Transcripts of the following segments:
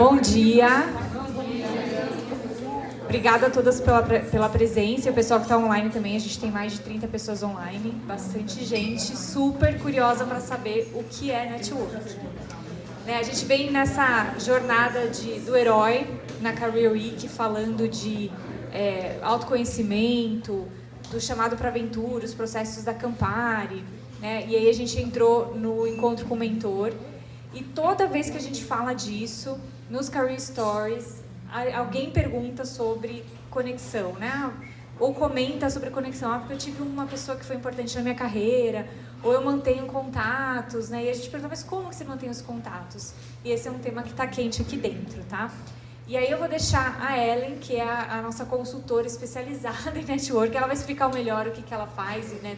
Bom dia. Obrigada a todas pela presença e o pessoal que está online também. A gente tem mais de 30 pessoas online, bastante gente super curiosa para saber o que é network. A gente vem nessa jornada do herói na Career Week falando de autoconhecimento, do chamado para aventura, os processos da Campari, né? E aí a gente entrou no encontro com o mentor. E toda vez que a gente fala disso, nos Career Stories, alguém pergunta sobre conexão, né? Ou comenta sobre conexão, porque eu tive uma pessoa que foi importante na minha carreira, ou eu mantenho contatos, né? E a gente pergunta, mas como que você mantém os contatos? E esse é um tema que está quente aqui dentro, tá? E aí eu vou deixar a Ellen, que é a nossa consultora especializada em network, ela vai explicar melhor o que ela faz, né?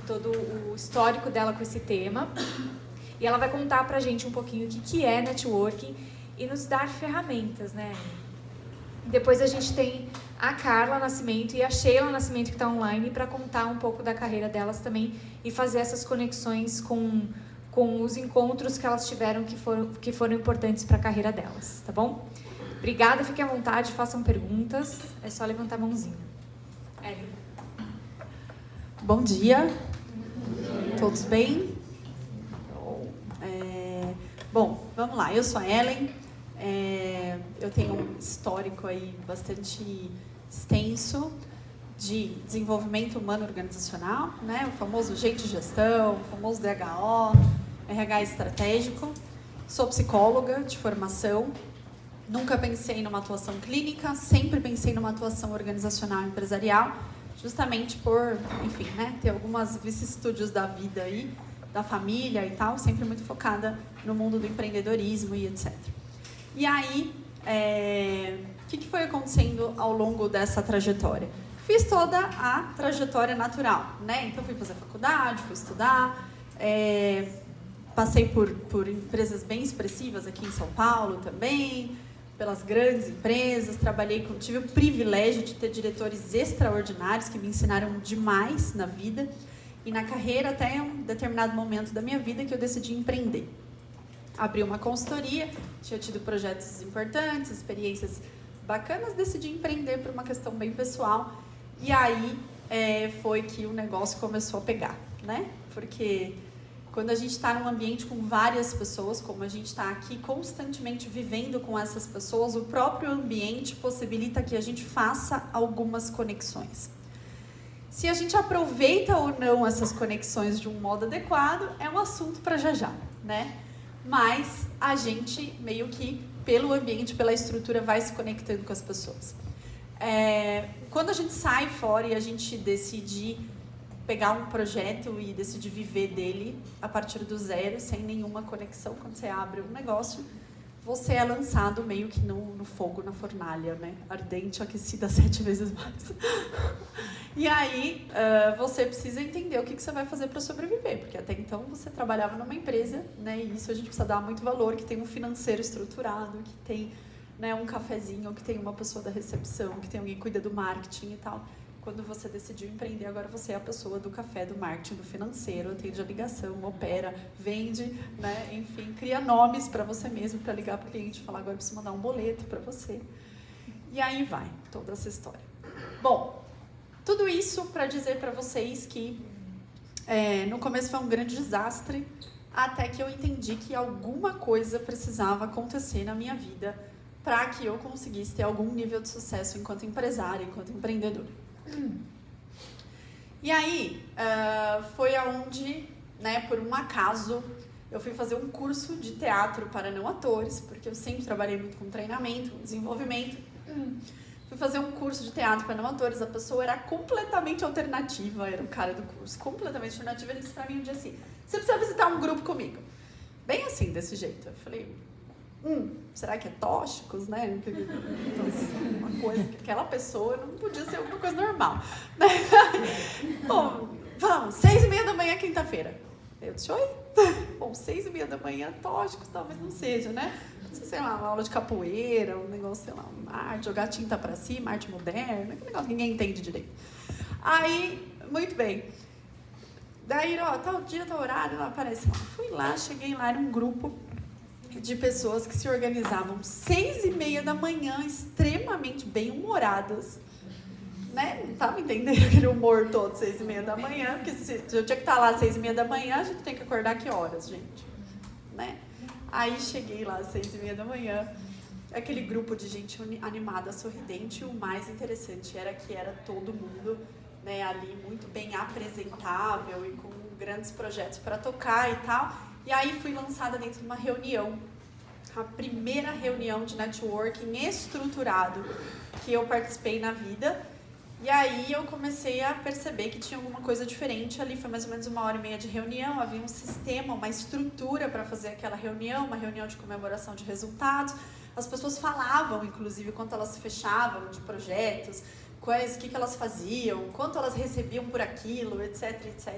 Todo o histórico dela com esse tema. E ela vai contar pra gente um pouquinho o que é networking e nos dar ferramentas, né? Depois a gente tem a Carla Nascimento e a Sheila Nascimento, que está online, para contar um pouco da carreira delas também e fazer essas conexões com os encontros que elas tiveram que foram importantes para a carreira delas, tá bom? Obrigada, fiquem à vontade, façam perguntas, é só levantar a mãozinha. Ellen. Bom dia, todos bem? Bom, vamos lá, eu sou a Ellen, eu tenho um histórico aí bastante extenso de desenvolvimento humano organizacional, né? O famoso Gente de Gestão, o famoso DHO, RH estratégico. Sou psicóloga de formação, nunca pensei numa atuação clínica, sempre pensei numa atuação organizacional e empresarial, justamente por, enfim, né, ter algumas vicissitudes da vida aí, da família e tal, sempre muito focada no mundo do empreendedorismo e etc. E aí, o que foi acontecendo ao longo dessa trajetória? Fiz toda a trajetória natural, né? Então, fui fazer faculdade, fui estudar, passei por empresas bem expressivas aqui em São Paulo também, pelas grandes empresas, tive o privilégio de ter diretores extraordinários que me ensinaram demais na vida e na carreira até um determinado momento da minha vida que eu decidi empreender. Abri uma consultoria, tinha tido projetos importantes, experiências bacanas, decidi empreender por uma questão bem pessoal e aí foi que o negócio começou a pegar, né? Porque quando a gente está num ambiente com várias pessoas, como a gente está aqui constantemente vivendo com essas pessoas, o próprio ambiente possibilita que a gente faça algumas conexões. Se a gente aproveita ou não essas conexões de um modo adequado, é um assunto para já, né? Mas a gente meio que, pelo ambiente, pela estrutura, vai se conectando com as pessoas. Quando a gente sai fora e a gente decide pegar um projeto e decidir viver dele a partir do zero, sem nenhuma conexão, quando você abre um negócio, você é lançado meio que no fogo, na fornalha, né? Ardente, aquecida 7 vezes mais. E aí, você precisa entender o que você vai fazer para sobreviver, porque até então você trabalhava numa empresa, né? E isso a gente precisa dar muito valor, que tem um financeiro estruturado, que tem, né, um cafezinho, que tem uma pessoa da recepção, que tem alguém que cuida do marketing e tal. Quando você decidiu empreender, agora você é a pessoa do café, do marketing, do financeiro, atende a ligação, opera, vende, né? Enfim, cria nomes para você mesmo, para ligar para o cliente e falar, agora eu preciso mandar um boleto para você. E aí vai, toda essa história. Bom, tudo isso para dizer para vocês que no começo foi um grande desastre, até que eu entendi que alguma coisa precisava acontecer na minha vida para que eu conseguisse ter algum nível de sucesso enquanto empresária, enquanto empreendedora. E aí, foi aonde, né, por um acaso, eu fui fazer um curso de teatro para não atores, porque eu sempre trabalhei muito com treinamento, com desenvolvimento. Fui fazer um curso de teatro para não atores, a pessoa era completamente alternativa, era o cara do curso, completamente alternativa. Ele disse para mim um dia assim, você precisa visitar um grupo comigo. Bem assim, desse jeito. Eu falei, será que é tóxicos, né? Uma coisa que aquela pessoa não podia ser alguma coisa normal. Né? Bom, vamos, 6h30 da manhã, quinta-feira. Eu disse, oi? Bom, 6h30 da manhã, tóxicos talvez não seja, né? Sei lá, uma aula de capoeira, um negócio, sei lá, arte, jogar tinta pra cima, arte moderna, aquele negócio que ninguém entende direito. Aí, muito bem. Daí, tal dia, tal horário, ela aparece lá. Fui lá, cheguei lá, era um grupo de pessoas que se organizavam 6h30 da manhã, extremamente bem-humoradas, né? Não estava entendendo aquele humor todo, 6h30 da manhã, porque se eu tinha que estar lá às 6h30 da manhã, a gente tem que acordar que horas, gente? Né? Aí cheguei lá às 6h30 da manhã, aquele grupo de gente animada, sorridente, e o mais interessante era que era todo mundo, né, ali muito bem apresentável e com grandes projetos para tocar e tal. E aí fui lançada dentro de uma reunião, a primeira reunião de networking estruturado que eu participei na vida. E aí eu comecei a perceber que tinha alguma coisa diferente ali. Foi mais ou menos 1h30 de reunião, havia um sistema, uma estrutura para fazer aquela reunião, uma reunião de comemoração de resultados. As pessoas falavam, inclusive, quanto elas fechavam de projetos, o que elas faziam, quanto elas recebiam por aquilo, etc, etc.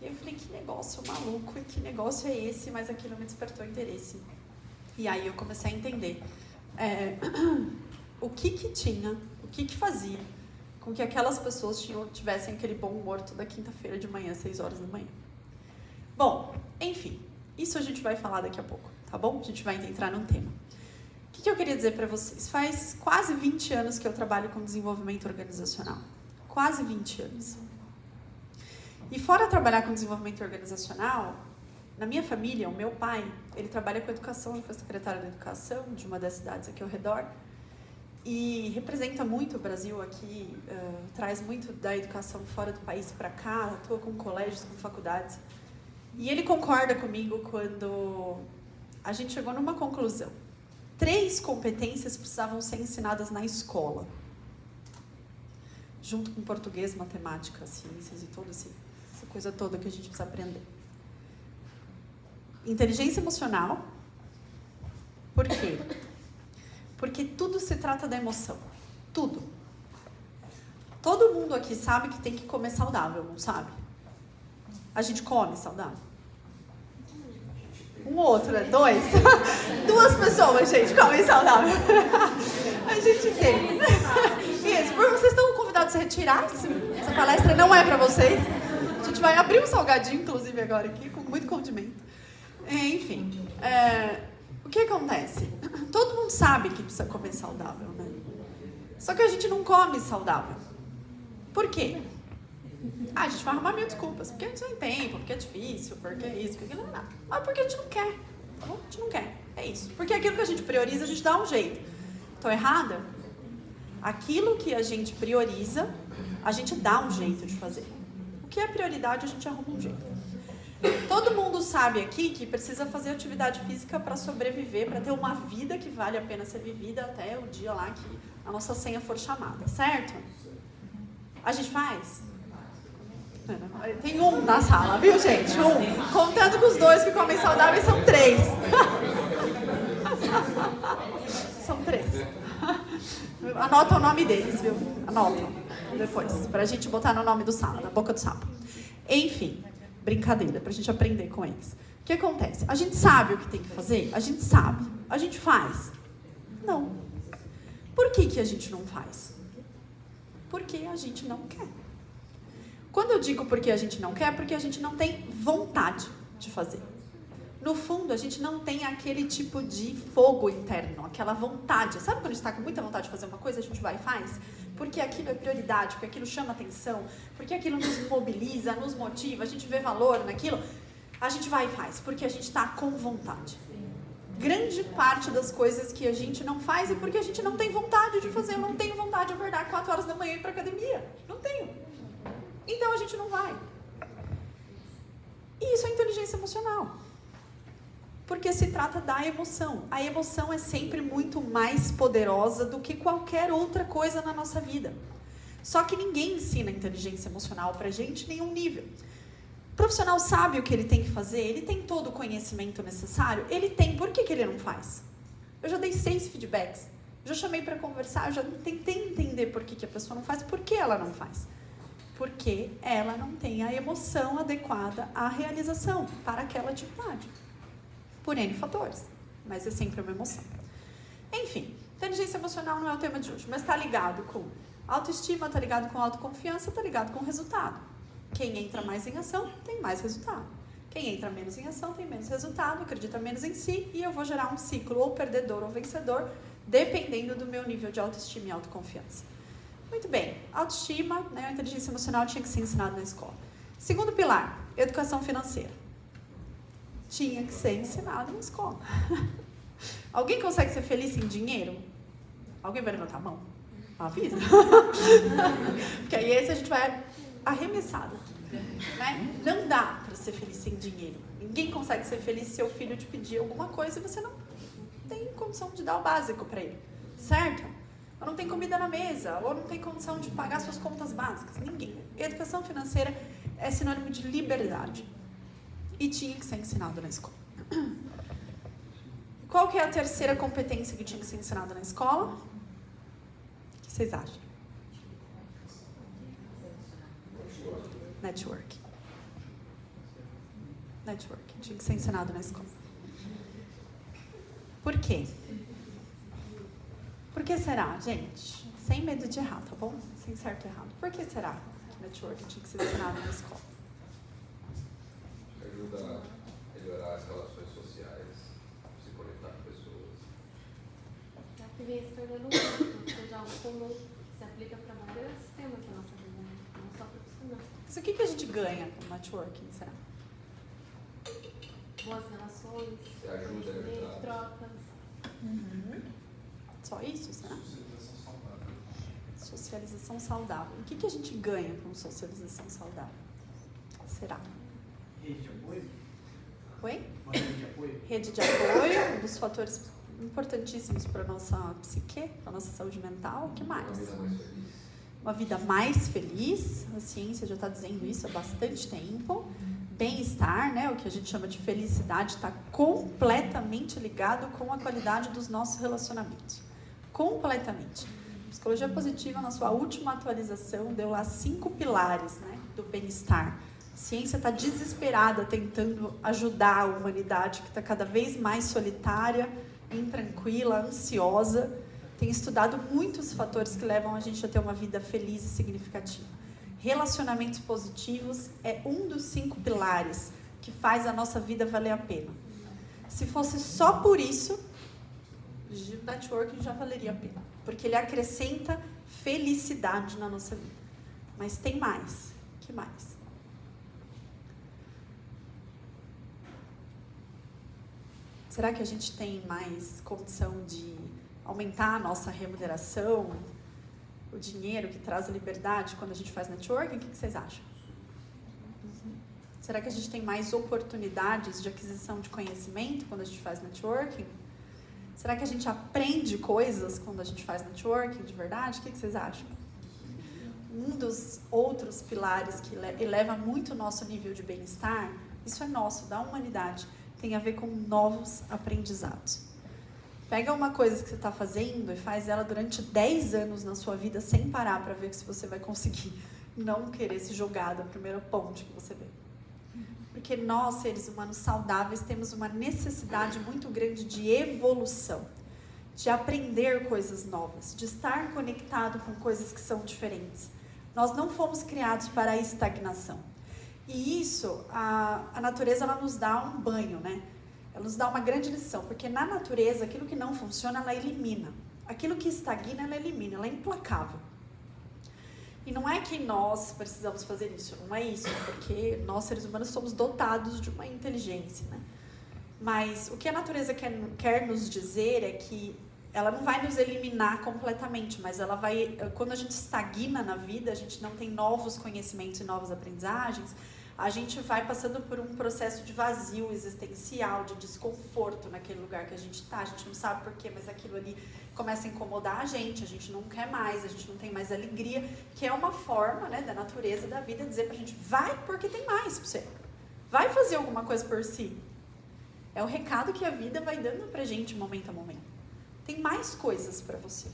E eu falei, que negócio maluco, e que negócio é esse? Mas aquilo me despertou interesse. E aí eu comecei a entender o que tinha, o que fazia com que aquelas pessoas tivessem aquele bom humor toda quinta-feira de manhã, 6h da manhã. Bom, enfim, isso a gente vai falar daqui a pouco, tá bom? A gente vai entrar num tema. O que eu queria dizer para vocês? Faz quase 20 anos que eu trabalho com desenvolvimento organizacional. Quase 20 anos. E fora trabalhar com desenvolvimento organizacional, na minha família, o meu pai, ele trabalha com educação, ele foi secretário da educação de uma das cidades aqui ao redor, e representa muito o Brasil aqui, traz muito da educação fora do país para cá, atua com colégios, com faculdades. E ele concorda comigo quando a gente chegou numa conclusão. 3 competências precisavam ser ensinadas na escola, junto com português, matemática, ciências e toda essa coisa toda que a gente precisa aprender. Inteligência emocional. Por quê? Porque tudo se trata da emoção. Tudo. Todo mundo aqui sabe que tem que comer saudável, não sabe? A gente come saudável. Um outro, né? 2. 2 pessoas, gente, comem saudável. A gente tem. Isso, vocês estão convidados a retirar. Essa palestra não é para vocês. A gente vai abrir um salgadinho, inclusive, agora aqui, com muito condimento. Enfim, o que acontece? Todo mundo sabe que precisa comer saudável, né? Só que a gente não come saudável. Por quê? A gente vai arrumar mil desculpas. Porque a gente não tem tempo, porque é difícil, porque é isso, porque aquilo não. Mas porque a gente não quer, tá bom? A gente não quer, é isso. Porque aquilo que a gente prioriza, a gente dá um jeito. Tô errada? Aquilo que a gente prioriza, a gente dá um jeito de fazer. O que é prioridade, a gente arruma um jeito. Todo mundo sabe aqui que precisa fazer atividade física para sobreviver, para ter uma vida que vale a pena ser vivida até o dia lá que a nossa senha for chamada, certo? A gente faz? Tem um na sala, viu, gente? Um. Contando com os 2 que comem saudáveis, são 3. São 3. Anota o nome deles, viu? Anota depois, pra gente botar no nome do sapo, na boca do sapo. Enfim, brincadeira, pra gente aprender com eles. O que acontece? A gente sabe o que tem que fazer? A gente sabe. A gente faz? Não. Por que a gente não faz? Porque a gente não quer. Quando eu digo porque a gente não quer, é porque a gente não tem vontade de fazer. No fundo, a gente não tem aquele tipo de fogo interno, aquela vontade. Sabe quando a gente está com muita vontade de fazer uma coisa, a gente vai e faz? Porque aquilo é prioridade, porque aquilo chama atenção, porque aquilo nos mobiliza, nos motiva, a gente vê valor naquilo, a gente vai e faz, porque a gente está com vontade. Grande parte das coisas que a gente não faz é porque a gente não tem vontade de fazer. Eu não tenho vontade de acordar 4h da manhã e ir para academia. Não tenho. Então a gente não vai. E isso é inteligência emocional. Porque se trata da emoção. A emoção é sempre muito mais poderosa do que qualquer outra coisa na nossa vida. Só que ninguém ensina inteligência emocional pra gente em nenhum nível. O profissional sabe o que ele tem que fazer, ele tem todo o conhecimento necessário, ele tem. Por que ele não faz? Eu já dei 6 feedbacks. Já chamei para conversar, eu já tentei entender por que a pessoa não faz, por que ela não faz. Porque ela não tem a emoção adequada à realização para aquela atividade. Por N fatores, mas é sempre uma emoção. Enfim, inteligência emocional não é o tema de hoje, mas está ligado com autoestima, está ligado com autoconfiança, está ligado com resultado. Quem entra mais em ação tem mais resultado. Quem entra menos em ação tem menos resultado, acredita menos em si, e eu vou gerar um ciclo ou perdedor ou vencedor, dependendo do meu nível de autoestima e autoconfiança. Muito bem, autoestima, né, a inteligência emocional tinha que ser ensinado na escola. Segundo pilar, educação financeira. Tinha que ser ensinado na escola. Alguém consegue ser feliz sem dinheiro? Alguém vai levantar a mão? Avisa. Porque aí esse a gente vai arremessado. Né? Não dá para ser feliz sem dinheiro. Ninguém consegue ser feliz se seu filho te pedir alguma coisa e você não tem condição de dar o básico para ele. Certo? Ou não tem comida na mesa, ou não tem condição de pagar suas contas básicas. Ninguém. Educação financeira é sinônimo de liberdade. E tinha que ser ensinado na escola. Qual que é a terceira competência que tinha que ser ensinada na escola? O que vocês acham? Network. Network. Tinha que ser ensinado na escola. Por quê? Por que será, gente? Sem medo de errar, tá bom? Sem certo e errado. Por que será que network tinha que ser ensinado na escola? Ajuda a melhorar as relações sociais, se conectar com pessoas. Já que vem se tornando um hábito, seja algo comum, que se aplica para vários temas da nossa vida, né? Não só profissional. Mas o que a gente ganha com networking, será? Boas relações, Se ajuda, conhecimento, trocas. Só isso, será? Socialização saudável. Socialização saudável. O que a gente ganha com socialização saudável? Será? Rede de apoio? Oi? Uma rede de apoio? Rede de apoio, um dos fatores importantíssimos para a nossa psique, para a nossa saúde mental. O que uma mais? vida mais feliz. Uma vida mais feliz. A ciência já está dizendo isso há bastante tempo. Bem-estar, né, o que a gente chama de felicidade, está completamente ligado com a qualidade dos nossos relacionamentos. Completamente. A psicologia positiva, na sua última atualização, deu lá 5 pilares, né, do bem-estar. A ciência está desesperada tentando ajudar a humanidade, que está cada vez mais solitária, intranquila, ansiosa. Tem estudado muitos fatores que levam a gente a ter uma vida feliz e significativa. Relacionamentos positivos é um dos 5 pilares que faz a nossa vida valer a pena. Se fosse só por isso, o networking já valeria a pena. Porque ele acrescenta felicidade na nossa vida. Mas tem mais. O que mais? Será que a gente tem mais condição de aumentar a nossa remuneração? O dinheiro que traz a liberdade quando a gente faz networking? O que vocês acham? Será que a gente tem mais oportunidades de aquisição de conhecimento quando a gente faz networking? Será que a gente aprende coisas quando a gente faz networking de verdade? O que vocês acham? Um dos outros pilares que eleva muito o nosso nível de bem-estar, isso é nosso, da humanidade, tem a ver com novos aprendizados. Pega uma coisa que você está fazendo e faz ela durante 10 anos na sua vida sem parar para ver se você vai conseguir não querer se jogar da primeira ponte que você vê. Porque nós, seres humanos saudáveis, temos uma necessidade muito grande de evolução, de aprender coisas novas, de estar conectado com coisas que são diferentes. Nós não fomos criados para a estagnação. E isso, a natureza ela nos dá um banho, né? Ela nos dá uma grande lição, porque na natureza, aquilo que não funciona, ela elimina. Aquilo que estagna, ela elimina, ela é implacável. E não é que nós precisamos fazer isso, não é isso, porque nós, seres humanos, somos dotados de uma inteligência, né? Mas o que a natureza quer nos dizer é que ela não vai nos eliminar completamente, mas ela vai, quando a gente estagna na vida, a gente não tem novos conhecimentos e novas aprendizagens, a gente vai passando por um processo de vazio existencial, de desconforto naquele lugar que a gente está. A gente não sabe porquê, mas aquilo ali começa a incomodar a gente não quer mais, a gente não tem mais alegria, que é uma forma, né, da natureza da vida dizer pra gente, vai porque tem mais pra você. Vai fazer alguma coisa por si. É o recado que a vida vai dando pra gente momento a momento. Tem mais coisas pra você.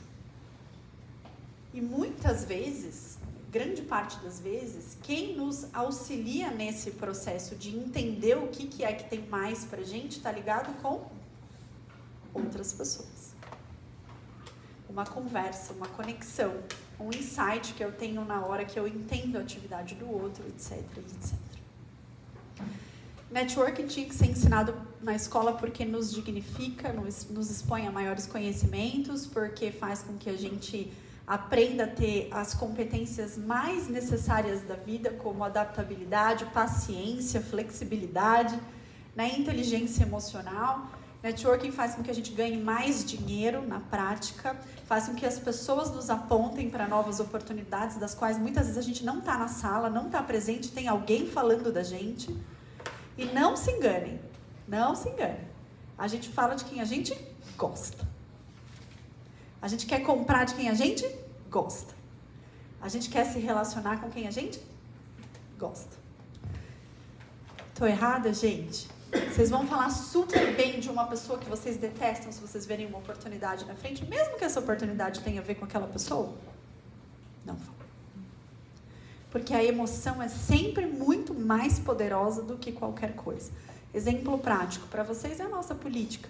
E muitas vezes, grande parte das vezes, quem nos auxilia nesse processo de entender o que é que tem mais pra gente, está ligado com outras pessoas. Uma conversa, uma conexão, um insight que eu tenho na hora que eu entendo a atividade do outro, etc, etc. Networking tinha que ser ensinado na escola porque nos dignifica, nos expõe a maiores conhecimentos, porque faz com que a gente aprenda a ter as competências mais necessárias da vida, como adaptabilidade, paciência, flexibilidade, né, inteligência emocional. Networking faz com que a gente ganhe mais dinheiro na prática, faz com que as pessoas nos apontem para novas oportunidades, das quais muitas vezes a gente não está na sala, não está presente, tem alguém falando da gente. E não se enganem, não se enganem. A gente fala de quem a gente gosta. A gente quer comprar de quem a gente gosta. A gente quer se relacionar com quem a gente gosta. Tô errada, gente? Vocês vão falar super bem de uma pessoa que vocês detestam se vocês verem uma oportunidade na frente, mesmo que essa oportunidade tenha a ver com aquela pessoa? Não fala. Porque a emoção é sempre muito mais poderosa do que qualquer coisa. Exemplo prático para vocês é a nossa política,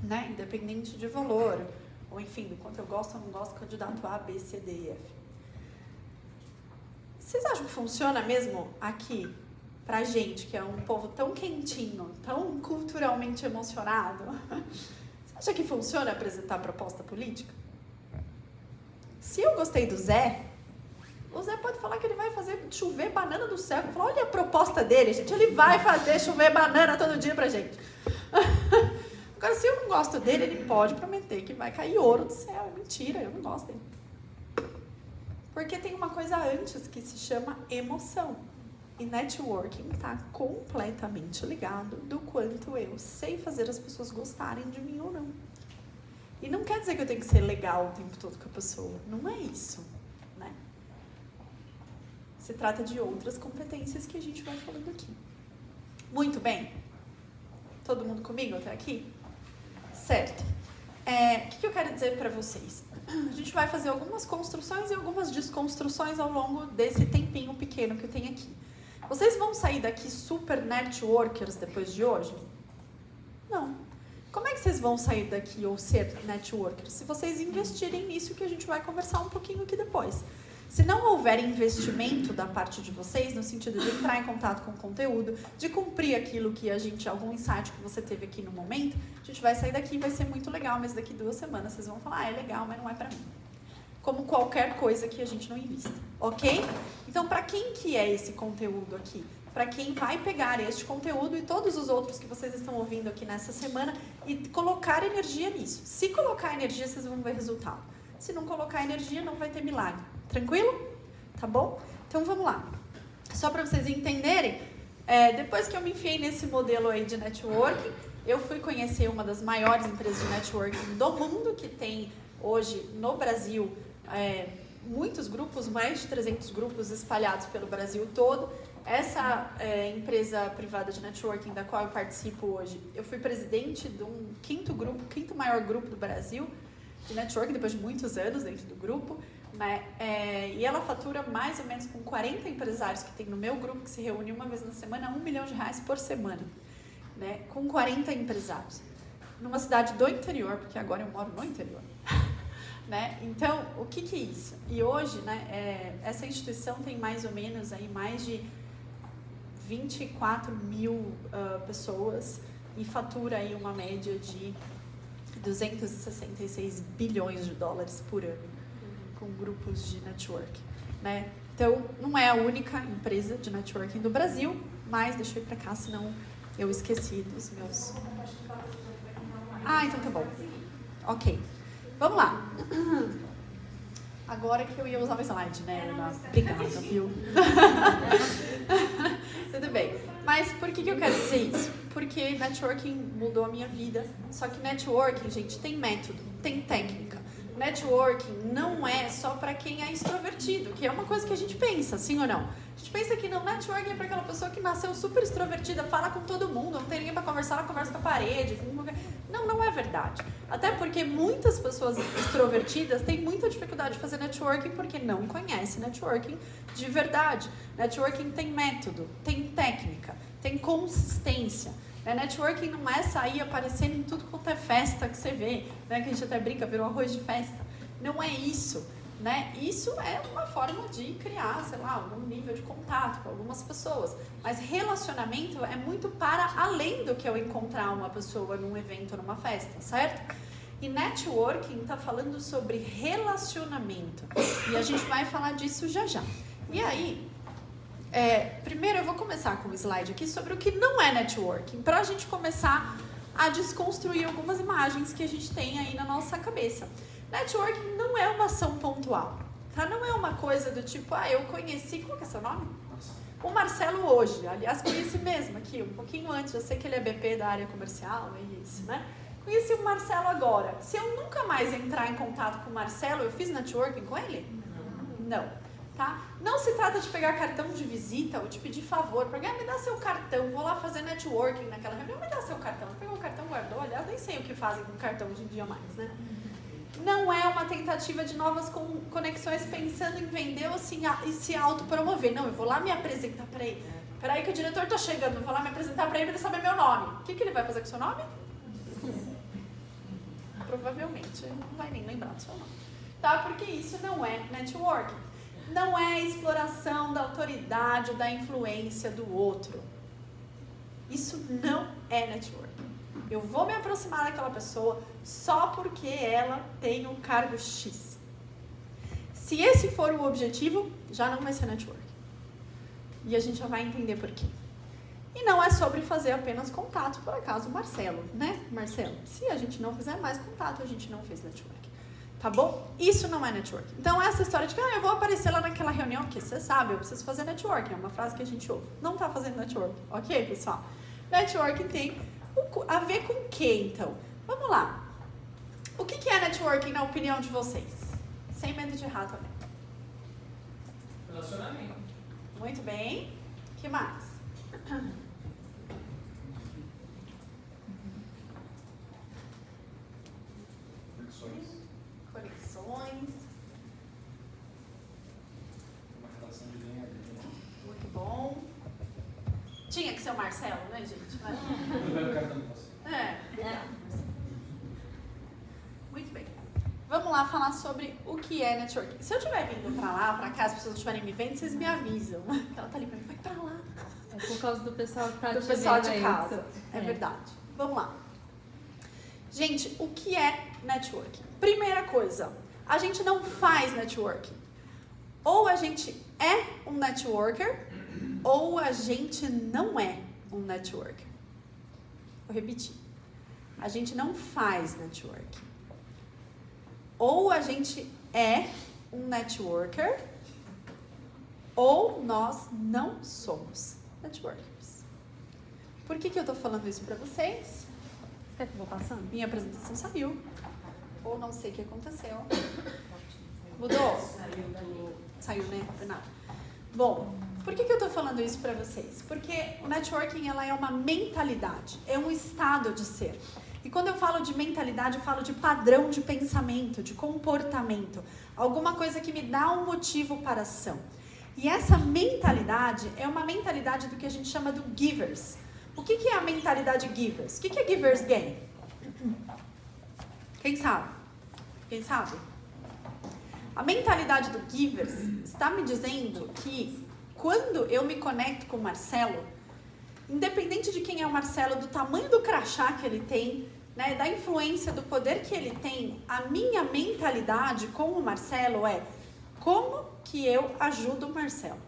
né? Independente de valor, ou enfim, do quanto eu gosto ou não gosto do candidato A, B, C, D e F. Vocês acham que funciona mesmo aqui, pra gente, que é um povo tão quentinho, tão culturalmente emocionado? Você acha que funciona apresentar proposta política? Se eu gostei do Zé, o Zé pode falar que ele vai fazer chover banana do céu. Falar, olha a proposta dele, gente. Ele vai fazer chover banana todo dia pra gente. Agora, se eu não gosto dele, ele pode prometer que vai cair ouro do céu. É mentira, eu não gosto dele. Porque tem uma coisa antes que se chama emoção. E networking está completamente ligado do quanto eu sei fazer as pessoas gostarem de mim ou não. E não quer dizer que eu tenho que ser legal o tempo todo com a pessoa. Não é isso. Se trata de outras competências que a gente vai falando aqui. Muito bem. Todo mundo comigo até aqui? Certo. O que eu quero dizer para vocês? A gente vai fazer algumas construções e algumas desconstruções ao longo desse tempinho pequeno que eu tenho aqui. Vocês vão sair daqui super networkers depois de hoje? Não. Como é que vocês vão sair daqui ou ser networkers? Se vocês investirem nisso que a gente vai conversar um pouquinho aqui depois. Se não houver investimento da parte de vocês, no sentido de entrar em contato com o conteúdo, de cumprir aquilo que algum insight que você teve aqui no momento, a gente vai sair daqui e vai ser muito legal, mas daqui 2 semanas vocês vão falar, é legal, mas não é pra mim. Como qualquer coisa que a gente não invista, ok? Então, para quem que é esse conteúdo aqui? Para quem vai pegar este conteúdo e todos os outros que vocês estão ouvindo aqui nessa semana e colocar energia nisso. Se colocar energia, vocês vão ver resultado. Se não colocar energia, não vai ter milagre. Tranquilo? Tá bom? Então vamos lá. Só para vocês entenderem, depois que eu me enfiei nesse modelo aí de networking, eu fui conhecer uma das maiores empresas de networking do mundo, que tem hoje no Brasil muitos grupos, mais de 300 grupos espalhados pelo Brasil todo. Essa empresa privada de networking da qual eu participo hoje, eu fui presidente de um quinto maior grupo do Brasil de networking, depois de muitos anos dentro do grupo, né? E ela fatura mais ou menos com 40 empresários que tem no meu grupo, que se reúne uma vez na semana, R$1 milhão por semana, né? Com 40 empresários, numa cidade do interior, porque agora eu moro no interior. Né? Então, o que é isso? E hoje, né, essa instituição tem mais ou menos aí mais de 24 mil pessoas e fatura aí uma média de 266 bilhões de dólares por ano com grupos de networking, né? Então, não é a única empresa de networking do Brasil, mas deixa eu ir para cá, senão eu esqueci dos meus... Ah, então tá bom. Ok. Vamos lá. Agora que eu ia usar o slide, né? Obrigada, viu? Tudo bem. Mas por que eu quero dizer isso? Porque networking mudou a minha vida. Só que networking, gente, tem método, tem técnica. Networking não é só para quem é extrovertido, que é uma coisa que a gente pensa, sim ou não? A gente pensa que não, networking é para aquela pessoa que nasceu super extrovertida, fala com todo mundo, não tem ninguém para conversar, ela conversa com a parede. Não, não é verdade. Até porque muitas pessoas extrovertidas têm muita dificuldade de fazer networking porque não conhecem networking de verdade. Networking tem método, tem técnica, tem consistência. Networking não é sair aparecendo em tudo quanto é festa que você vê, né? Que a gente até brinca, virou arroz de festa. Não é isso. né? Isso é uma forma de criar, sei lá, algum nível de contato com algumas pessoas. Mas relacionamento é muito para além do que eu encontrar uma pessoa num evento, numa festa, certo? E networking está falando sobre relacionamento. E a gente vai falar disso já já. E aí, primeiro eu vou começar com um slide aqui sobre o que não é networking, para a gente começar a desconstruir algumas imagens que a gente tem aí na nossa cabeça. Networking não é uma ação pontual, tá? Não é uma coisa do tipo, eu conheci, qual que é seu nome? O Marcelo hoje, aliás, conheci mesmo aqui, um pouquinho antes, eu sei que ele é BP da área comercial, é isso, né? Conheci o Marcelo agora. Se eu nunca mais entrar em contato com o Marcelo, eu fiz networking com ele? Não. Tá? Não se trata de pegar cartão de visita ou de pedir favor para alguém, me dá seu cartão, vou lá fazer networking naquela reunião, me dá seu cartão. Pegou o cartão, guardou, aliás, nem sei o que fazem com o cartão hoje em dia mais, né? Não é uma tentativa de novas conexões pensando em vender ou assim, e se autopromover. Não, eu vou lá me apresentar para ele. Peraí que o diretor tá chegando, eu vou lá me apresentar para ele saber meu nome. O que ele vai fazer com o seu nome? Provavelmente ele não vai nem lembrar do seu nome. Tá? Porque isso não é networking. Não é exploração da autoridade ou da influência do outro. Isso não é networking. Eu vou me aproximar daquela pessoa só porque ela tem um cargo X. Se esse for o objetivo, já não vai ser networking. E a gente já vai entender por quê. E não é sobre fazer apenas contato, por acaso, Marcelo, né? Marcelo, se a gente não fizer mais contato, a gente não fez networking. Tá bom? Isso não é networking. Então, essa história de que eu vou aparecer lá naquela reunião, porque você sabe, eu preciso fazer networking, é uma frase que a gente ouve. Não tá fazendo networking, ok, pessoal? Networking tem a ver com o quê, então? Vamos lá. O que é networking na opinião de vocês? Sem medo de errar também. Relacionamento. Muito bem. O que mais? Conexões. Uma relação de ganha-ganha. Muito bom. Tinha que ser o Marcelo, né, gente? Eu quero também você. Obrigada. Muito bem. Vamos lá falar sobre o que é networking. Se eu estiver vindo pra lá, pra cá, as pessoas estiverem me vendo, vocês me avisam. Ela tá ali pra mim, vai pra lá. É por causa do pessoal que tá Do te pessoal vendo de aí, casa. então. É verdade. Vamos lá. Gente, o que é networking? Primeira coisa, a gente não faz networking. Ou a gente é um networker, ou a gente não é um networker. Vou repetir. A gente não faz networking. Ou a gente é um networker, ou nós não somos networkers. Por que eu estou falando isso para vocês? Você quer que eu vou passando? Minha apresentação saiu. Ou não sei o que aconteceu. Mudou? Saiu, né? Não. Bom, por que eu estou falando isso para vocês? Porque o networking ela é uma mentalidade, é um estado de ser. E quando eu falo de mentalidade, eu falo de padrão de pensamento, de comportamento. Alguma coisa que me dá um motivo para a ação. E essa mentalidade é uma mentalidade do que a gente chama do givers. O que é a mentalidade givers? O que é givers gain? Quem sabe? Quem sabe? A mentalidade do givers está me dizendo que quando eu me conecto com o Marcelo, independente de quem é o Marcelo, do tamanho do crachá que ele tem, né, da influência, do poder que ele tem, a minha mentalidade com o Marcelo é como que eu ajudo o Marcelo.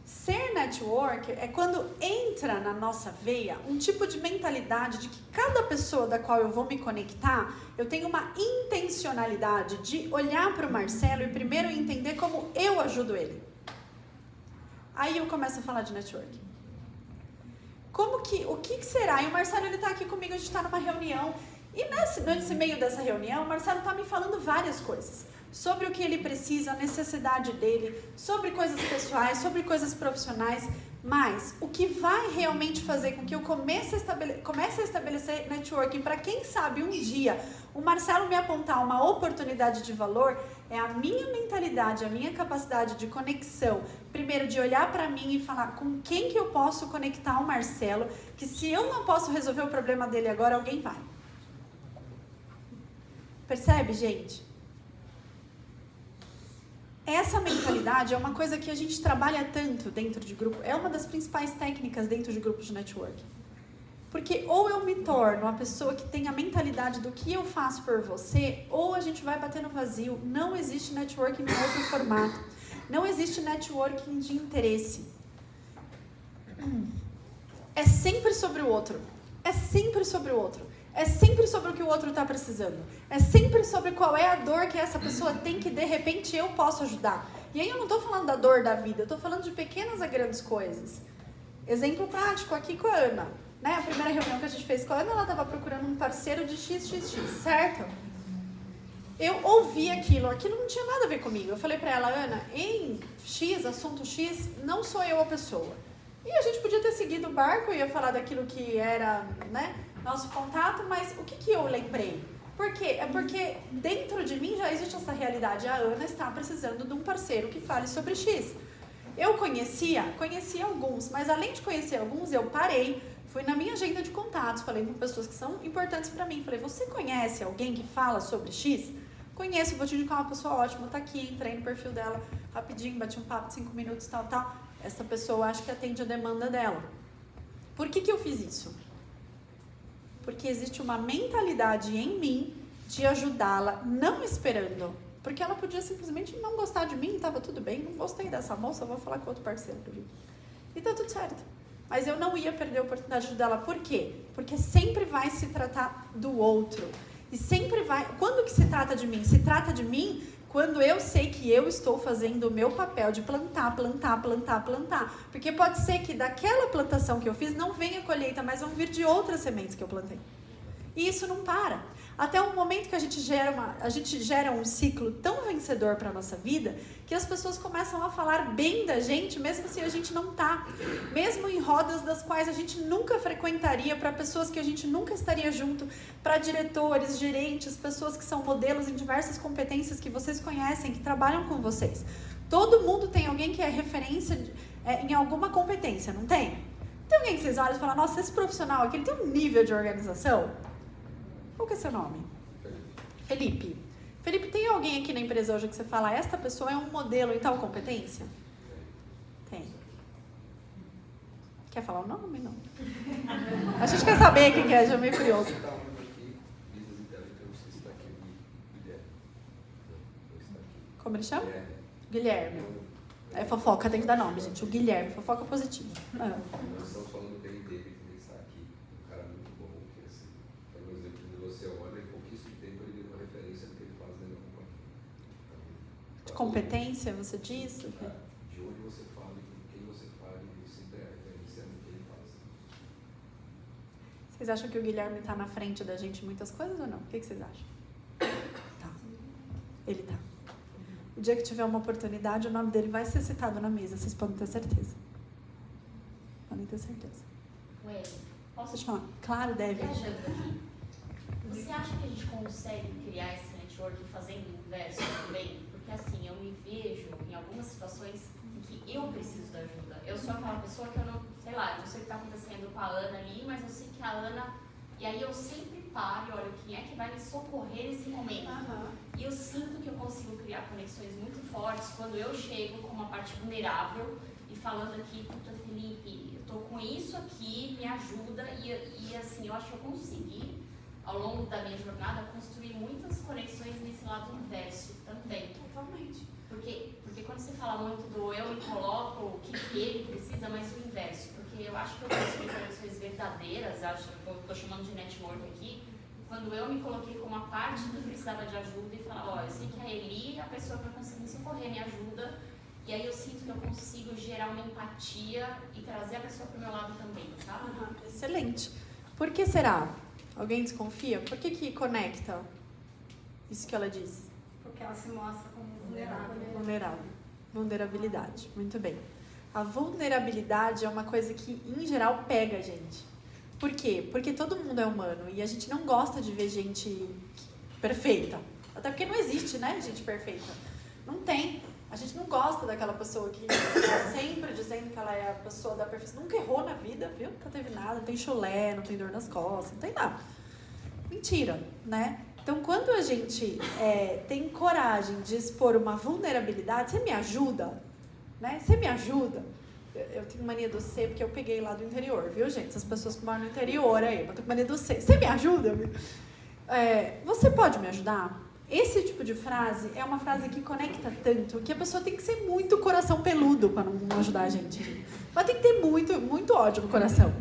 Ser networker é quando entra na nossa veia um tipo de mentalidade de que cada pessoa da qual eu vou me conectar, eu tenho uma intencionalidade de olhar para o Marcelo e primeiro entender como eu ajudo ele. Aí eu começo a falar de networking. O que será? E o Marcelo, ele tá aqui comigo, a gente tá numa reunião. E nesse meio dessa reunião, o Marcelo tá me falando várias coisas. Sobre o que ele precisa, a necessidade dele, sobre coisas pessoais, sobre coisas profissionais. Mas o que vai realmente fazer com que eu comece a estabelecer networking para quem sabe um dia o Marcelo me apontar uma oportunidade de valor é a minha mentalidade, a minha capacidade de conexão. Primeiro, de olhar para mim e falar com quem que eu posso conectar o Marcelo, que se eu não posso resolver o problema dele agora, alguém vai. Percebe, gente? essa mentalidade é uma coisa que a gente trabalha tanto dentro de grupo, é uma das principais técnicas dentro de grupos de networking. Porque ou eu me torno uma pessoa que tem a mentalidade do que eu faço por você, ou a gente vai bater no vazio. Não existe networking em outro formato. Não existe networking de interesse. É sempre sobre o outro. É sempre sobre o outro. É sempre sobre o que o outro está precisando. É sempre sobre qual é a dor que essa pessoa tem que, de repente, eu posso ajudar. E aí eu não estou falando da dor da vida, eu estou falando de pequenas a grandes coisas. Exemplo prático aqui com a Ana. Né? A primeira reunião que a gente fez com a Ana, ela estava procurando um parceiro de XXX, certo? Eu ouvi aquilo não tinha nada a ver comigo. Eu falei para ela, Ana, em X, assunto X, não sou eu a pessoa. E a gente podia ter seguido o barco, eu ia falar daquilo que era, né, nosso contato, mas o que eu lembrei? Por quê? É porque dentro de mim já existe essa realidade. A Ana está precisando de um parceiro que fale sobre X. Eu conhecia alguns, mas além de conhecer alguns, eu parei, fui na minha agenda de contatos, falei com pessoas que são importantes para mim. Falei, você conhece alguém que fala sobre X? Conheço, vou te indicar uma pessoa ótima, tá aqui, entrei no perfil dela rapidinho, bati um papo de 5 minutos, tal. Essa pessoa acho que atende a demanda dela. Por que eu fiz isso? Porque existe uma mentalidade em mim de ajudá-la, não esperando. Porque ela podia simplesmente não gostar de mim, estava tudo bem, não gostei dessa moça, vou falar com outro parceiro. E tá tudo certo. Mas eu não ia perder a oportunidade de ajudá-la. Por quê? Porque sempre vai se tratar do outro. E sempre vai... Quando que se trata de mim? Se trata de mim quando eu sei que eu estou fazendo o meu papel de plantar. Porque pode ser que daquela plantação que eu fiz não venha colheita, mas vão vir de outras sementes que eu plantei. E isso não para. Até o momento que a gente gera um ciclo tão vencedor para a nossa vida, que as pessoas começam a falar bem da gente, mesmo se a gente não tá. Mesmo em rodas das quais a gente nunca frequentaria, para pessoas que a gente nunca estaria junto, para diretores, gerentes, pessoas que são modelos em diversas competências que vocês conhecem, que trabalham com vocês. Todo mundo tem alguém que é referência em alguma competência, não tem? Tem alguém que vocês olham e falam, nossa, esse profissional aqui, ele tem um nível de organização? Qual que é seu nome? Felipe. Felipe, tem alguém aqui na empresa hoje que você fala, esta pessoa é um modelo em tal competência? Tem. Quer falar o nome? Não. A gente quer saber quem que é, já meio curioso. Como ele chama? Guilherme. É fofoca, tem que dar nome, gente. O Guilherme, fofoca positiva. Nós estamos falando bem dele, que ele está aqui. Um cara muito bom, que assim, pelo exemplo de você olha, em pouquíssimo tempo ele deu uma referência do que ele faz dentro da companhia. De competência, você diz? De onde você fala, de quem você fala, e sempre é a referência do que ele faz. Vocês acham que o Guilherme está na frente da gente em muitas coisas ou não? O que vocês acham? Tá. Ele tá. O dia que tiver uma oportunidade, o nome dele vai ser citado na mesa, vocês podem ter certeza. Podem ter certeza. Ué, Posso te falar? Claro, deve. Viajando aqui, você acha que a gente consegue criar esse network fazendo o inverso também? Porque assim, eu me vejo em algumas situações em que eu preciso da ajuda. Eu sou aquela pessoa que eu não, sei lá, eu não sei o que está acontecendo com a Ana ali, mas eu sei que a Ana... E aí eu sempre paro e olho quem é que vai me socorrer nesse momento. E eu sinto que eu consigo criar conexões muito fortes quando eu chego com uma parte vulnerável e falando aqui, puta Felipe, eu tô com isso aqui, me ajuda. E assim, eu acho que eu consegui, ao longo da minha jornada, construir muitas conexões nesse lado inverso também. Totalmente. Porque quando você fala muito do eu me coloco, o que ele precisa, mas o inverso. Porque eu acho que eu construí conexões verdadeiras, acho que eu estou chamando de network aqui, quando eu me coloquei como uma parte que precisava de ajuda e falar, ó, eu sei que a Eli é a pessoa para conseguir me socorrer, me ajuda, e aí eu sinto que eu consigo gerar uma empatia e trazer a pessoa para o meu lado também, sabe? Excelente. Por que será? Alguém desconfia? Por que conecta isso que ela diz? Porque ela se mostra como vulnerável. Vulnerável. Vulnerabilidade. Muito bem. A vulnerabilidade é uma coisa que, em geral, pega a gente. Por quê? Porque todo mundo é humano e a gente não gosta de ver gente perfeita. Até porque não existe, né, gente perfeita. Não tem. A gente não gosta daquela pessoa que está sempre dizendo que ela é a pessoa da perfeição. Nunca errou na vida, viu? Nunca teve nada, não tem chulé, não tem dor nas costas, não tem nada. Mentira, né? Então, quando a gente tem coragem de expor uma vulnerabilidade, você me ajuda? Né? Você me ajuda? Eu tenho mania do C, porque eu peguei lá do interior, viu, gente? Essas pessoas que moram no interior aí, eu tenho mania do C. Você me ajuda? Você pode me ajudar? Esse tipo de frase é uma frase que conecta tanto que a pessoa tem que ser muito coração peludo para não ajudar a gente. Mas tem que ter muito, muito ódio no coração.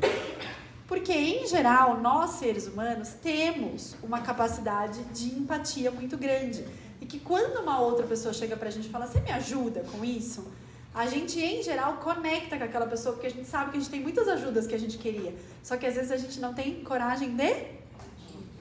Porque, em geral, nós, seres humanos, temos uma capacidade de empatia muito grande. E que quando uma outra pessoa chega pra gente e fala, você me ajuda com isso? A gente, em geral, conecta com aquela pessoa, porque a gente sabe que a gente tem muitas ajudas que a gente queria. Só que, às vezes, a gente não tem coragem de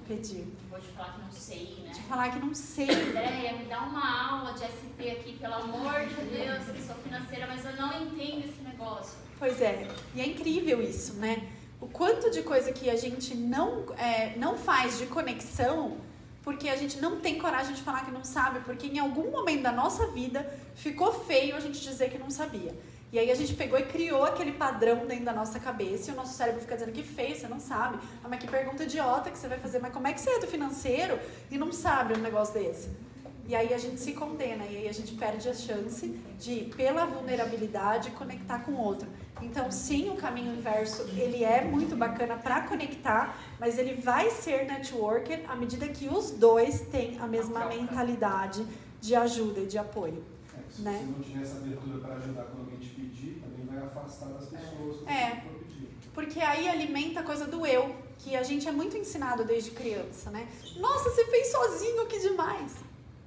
pedir. Vou te falar que não sei, né? De falar que não sei. Andréia, me dá uma aula de SP aqui, pelo amor de Deus, que sou financeira, mas eu não entendo esse negócio. Pois é. E é incrível isso, né? O quanto de coisa que a gente não faz de conexão, porque a gente não tem coragem de falar que não sabe, porque em algum momento da nossa vida ficou feio a gente dizer que não sabia. E aí a gente pegou e criou aquele padrão dentro da nossa cabeça e o nosso cérebro fica dizendo que feio, você não sabe. Ah, mas que pergunta idiota que você vai fazer, mas como é que você é do financeiro e não sabe um negócio desse? E aí a gente se condena, e aí a gente perde a chance de, pela vulnerabilidade, conectar com o outro. Então, sim, o caminho inverso, ele é muito bacana para conectar, mas ele vai ser networker à medida que os dois têm a mesma mentalidade de ajuda e de apoio. Se Né? você não tiver essa abertura para ajudar quando alguém te pedir, também vai afastar das pessoas que É. for pedir. Porque aí alimenta a coisa do eu, que a gente é muito ensinado desde criança, né? Nossa, você fez sozinho, que demais!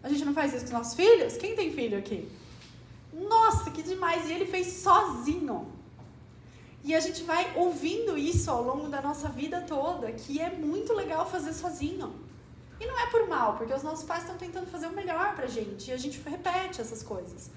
A gente não faz isso com os nossos filhos? Quem tem filho aqui? Nossa, que demais! E ele fez sozinho. E a gente vai ouvindo isso ao longo da nossa vida toda, que é muito legal fazer sozinho. E não é por mal, porque os nossos pais estão tentando fazer o melhor pra gente, e a gente repete essas coisas.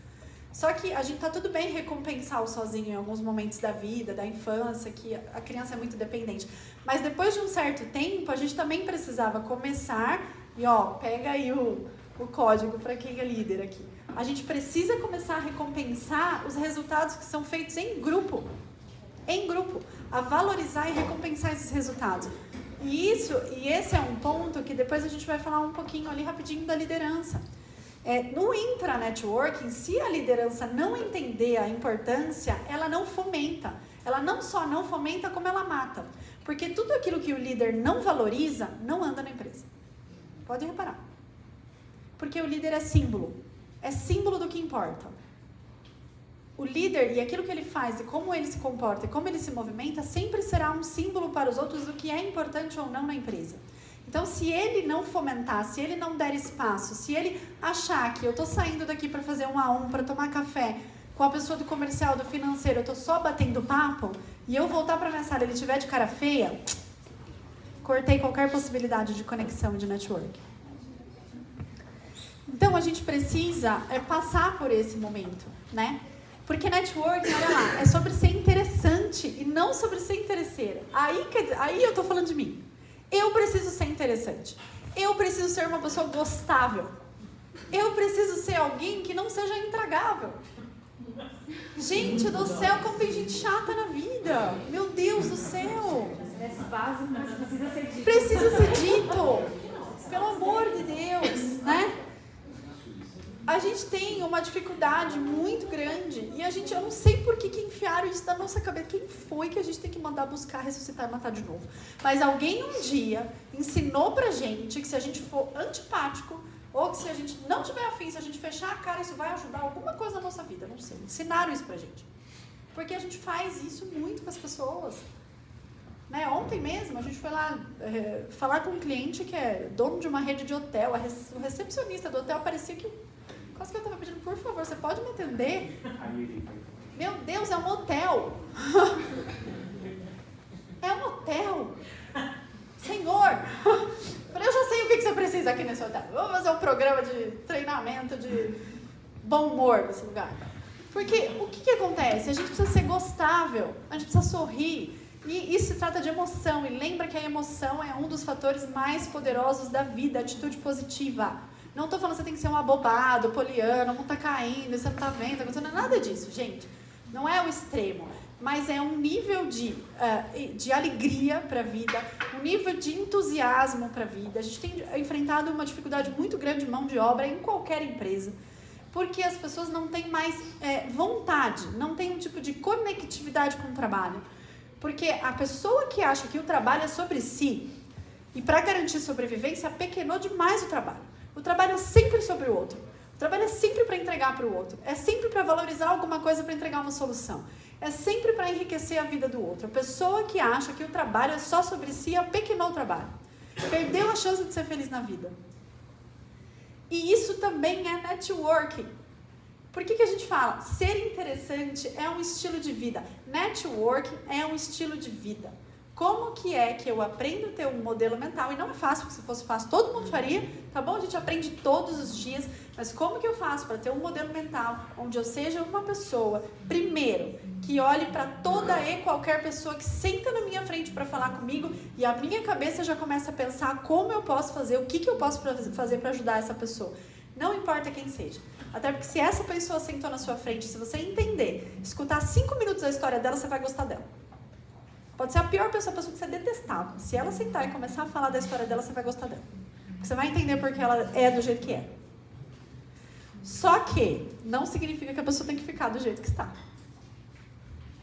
Só que a gente tá tudo bem recompensar o sozinho em alguns momentos da vida, da infância, que a criança é muito dependente. Mas depois de um certo tempo, a gente também precisava começar, e pega aí o código para quem é líder aqui. A gente precisa começar a recompensar os resultados que são feitos em grupo. Em grupo. A valorizar e recompensar esses resultados. E esse é um ponto que depois a gente vai falar um pouquinho ali rapidinho da liderança. No intranetworking, se a liderança não entender a importância, ela não fomenta. Ela não só não fomenta, como ela mata. Porque tudo aquilo que o líder não valoriza, não anda na empresa. Pode reparar. Porque o líder é símbolo. É símbolo do que importa. O líder e aquilo que ele faz e como ele se comporta e como ele se movimenta sempre será um símbolo para os outros do que é importante ou não na empresa. Então, se ele não fomentar, se ele não der espaço, se ele achar que eu estou saindo daqui para fazer 1 a 1, para tomar café com a pessoa do comercial, do financeiro, eu estou só batendo papo, e eu voltar para minha sala e ele estiver de cara feia, cortei qualquer possibilidade de conexão e de network. Então, a gente precisa passar por esse momento, né? Porque networking, olha lá, é sobre ser interessante e não sobre ser interesseira. Aí eu tô falando de mim. Eu preciso ser interessante. Eu preciso ser uma pessoa gostável. Eu preciso ser alguém que não seja intragável. Gente do céu, como tem gente chata na vida. Meu Deus do céu. Parece básico, mas precisa ser dito. Precisa ser dito. Pelo amor de Deus, né? A gente tem uma dificuldade muito grande e eu não sei por que enfiaram isso na nossa cabeça. Quem foi que a gente tem que mandar buscar, ressuscitar e matar de novo? Mas alguém um dia ensinou pra gente que se a gente for antipático ou que se a gente não tiver afim, se a gente fechar a cara, isso vai ajudar alguma coisa na nossa vida, não sei. Ensinaram isso pra gente. Porque a gente faz isso muito com as pessoas. Né? Ontem mesmo a gente foi lá falar com um cliente que é dono de uma rede de hotel. O recepcionista do hotel parecia que... Quase que eu estava pedindo, por favor, você pode me atender? Meu Deus, é um hotel. É um hotel. Senhor. Falei, eu já sei o que você precisa aqui nesse hotel. Vamos fazer um programa de treinamento de bom humor nesse lugar. Porque o que acontece? A gente precisa ser gostável, a gente precisa sorrir. E isso se trata de emoção. E lembra que a emoção é um dos fatores mais poderosos da vida, atitude positiva. Não estou falando que você tem que ser um abobado, poliano, o mundo está caindo, você não está vendo, não está acontecendo nada disso, gente. Não é o extremo. mas é um nível de alegria para a vida, um nível de entusiasmo para a vida. A gente tem enfrentado uma dificuldade muito grande de mão de obra em qualquer empresa, porque as pessoas não têm mais vontade, não têm um tipo de conectividade com o trabalho. Porque a pessoa que acha que o trabalho é sobre si, e para garantir sobrevivência, apequenou demais o trabalho. O trabalho é sempre sobre o outro. O trabalho é sempre para entregar para o outro. É sempre para valorizar alguma coisa, para entregar uma solução. É sempre para enriquecer a vida do outro. A pessoa que acha que o trabalho é só sobre si, apequenou o trabalho. Perdeu a chance de ser feliz na vida. E isso também é networking. Por que a gente fala? Ser interessante é um estilo de vida. Networking é um estilo de vida. Como que é que eu aprendo a ter um modelo mental? E não é fácil, porque se fosse fácil, todo mundo faria, tá bom? A gente aprende todos os dias. Mas como que eu faço para ter um modelo mental onde eu seja uma pessoa, primeiro, que olhe para toda e qualquer pessoa que senta na minha frente para falar comigo e a minha cabeça já começa a pensar como eu posso fazer, o que eu posso fazer para ajudar essa pessoa. Não importa quem seja. Até porque se essa pessoa sentou na sua frente, se você entender, escutar 5 minutos a história dela, você vai gostar dela. Pode ser a pior pessoa que você detestava. Se ela sentar e começar a falar da história dela, você vai gostar dela. Porque você vai entender porque ela é do jeito que é. Só que não significa que a pessoa tem que ficar do jeito que está.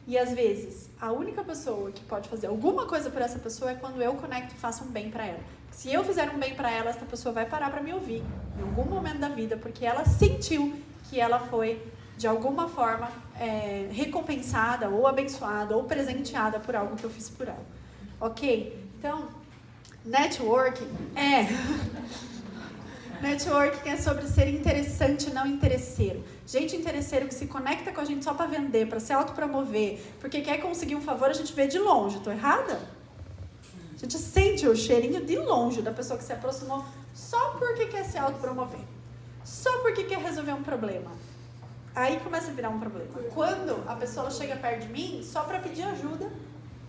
E às vezes, a única pessoa que pode fazer alguma coisa por essa pessoa é quando eu conecto e faço um bem para ela. Se eu fizer um bem para ela, essa pessoa vai parar para me ouvir em algum momento da vida, porque ela sentiu que ela foi, de alguma forma, recompensada, ou abençoada, ou presenteada por algo que eu fiz por ela. Ok? Então, networking Networking é sobre ser interessante, não interesseiro. Gente interesseiro que se conecta com a gente só para vender, para se autopromover, porque quer conseguir um favor, a gente vê de longe. Tô errada? A gente sente o cheirinho de longe da pessoa que se aproximou só porque quer se autopromover. Só porque quer resolver um problema. Aí começa a virar um problema. Quando a pessoa chega perto de mim só para pedir ajuda,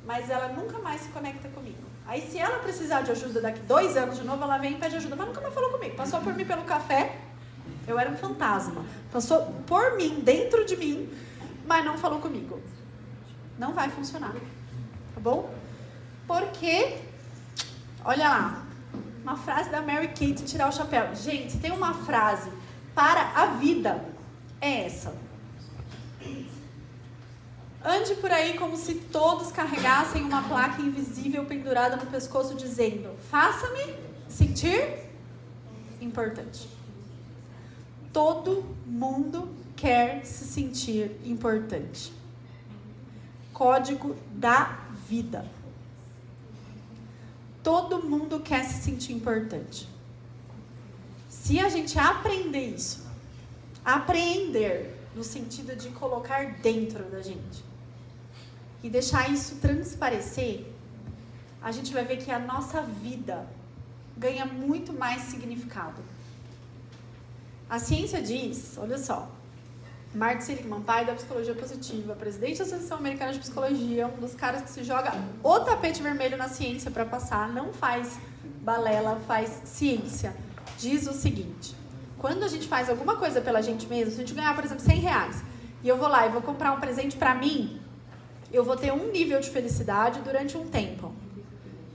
mas ela nunca mais se conecta comigo. Aí se ela precisar de ajuda daqui 2 anos de novo, ela vem e pede ajuda, mas nunca mais falou comigo. Passou por mim pelo café, eu era um fantasma. Passou por mim, dentro de mim, mas não falou comigo. Não vai funcionar. Tá bom? Porque, olha lá, uma frase da Mary Kate, tirar o chapéu. Gente, se tem uma frase para a vida, é essa. Ande por aí como se todos carregassem uma placa invisível pendurada no pescoço dizendo: faça-me sentir importante. Todo mundo quer se sentir importante. Código da vida. Todo mundo quer se sentir importante. Se a gente aprender isso, apreender no sentido de colocar dentro da gente e deixar isso transparecer, a gente vai ver que a nossa vida ganha muito mais significado. A ciência diz, olha só, Mark Seligman, pai da psicologia positiva, presidente da Associação Americana de Psicologia, um dos caras que se joga o tapete vermelho na ciência para passar, não faz balela, faz ciência. Diz o seguinte: quando a gente faz alguma coisa pela gente mesmo, se a gente ganhar, por exemplo, R$100, e eu vou lá e vou comprar um presente para mim, eu vou ter um nível de felicidade durante um tempo.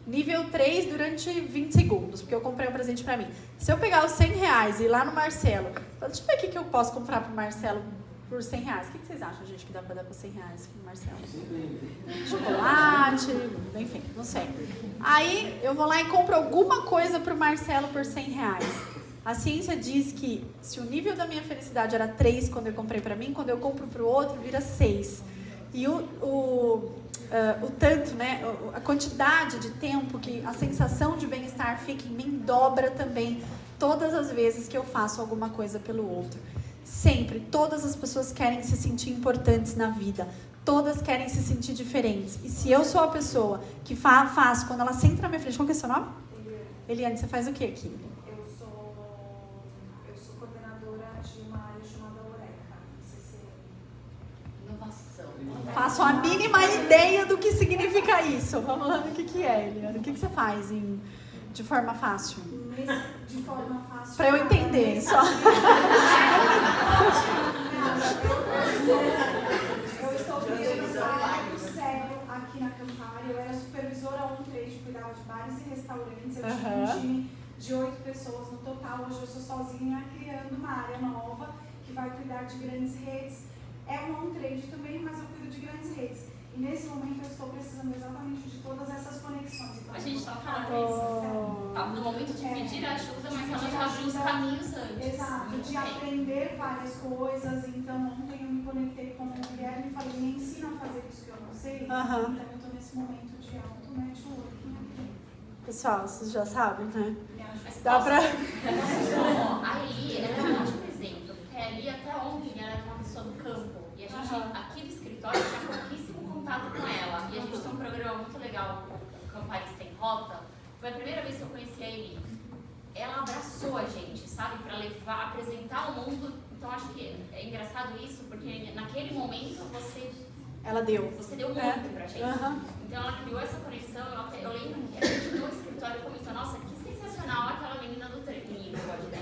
Nível 3 durante 20 segundos, porque eu comprei um presente para mim. Se eu pegar os R$100 e ir lá no Marcelo, deixa eu ver o que eu posso comprar pro Marcelo por R$100. O que vocês acham, gente, que dá para dar por R$100 pro Marcelo? Chocolate, enfim, não sei. Aí eu vou lá e compro alguma coisa pro Marcelo por R$100. A ciência diz que se o nível da minha felicidade era 3 quando eu comprei para mim, quando eu compro pro outro, vira 6. E o tanto, né, a quantidade de tempo que a sensação de bem-estar fica em mim dobra também todas as vezes que eu faço alguma coisa pelo outro. Sempre, todas as pessoas querem se sentir importantes na vida, todas querem se sentir diferentes. E se eu sou a pessoa que faz quando ela senta na minha frente, qual que é o seu nome? Eliane, você faz o que aqui? Eu sou coordenadora de uma área chamada Eureka, Inovação. Faço a mínima ideia do que significa isso. Vamos lá, o que é, Eliane? O que você faz de forma fácil? De forma fácil. Para eu entender, só. Eu estou pessoas no total. Hoje eu sou sozinha criando uma área nova que vai cuidar de grandes redes. É um on-trade também, mas eu cuido de grandes redes. E nesse momento eu estou precisando exatamente de todas essas conexões. Então, A gente está falando isso. Tá no momento de pedir ajuda, mas ela já viu os caminhos antes. Exato, de aprender várias coisas. Então, ontem eu me conectei com o Guilherme e falei, me ensina a fazer isso que eu não sei. Aham. Então, eu estou nesse momento de auto-networking aqui. Pessoal, vocês já sabem, né? Mas Dá pra... A Eli, ela é um ótimo exemplo, porque a Eli até ontem ela era uma pessoa do campo. E a gente, aqui do escritório, tinha pouquíssimo contato com ela. E a gente tem um programa muito legal, o Camparista em Rota. Foi a primeira vez que eu conheci a Eli. Ela abraçou a gente, sabe? Pra levar, apresentar o mundo. Então acho que é engraçado isso, porque naquele momento Ela deu. você deu muito pra gente. Aham. Então ela criou essa conexão. Eu lembro que a gente no escritório comentou, nossa, que sensacional aquela menina do treino, pode, né?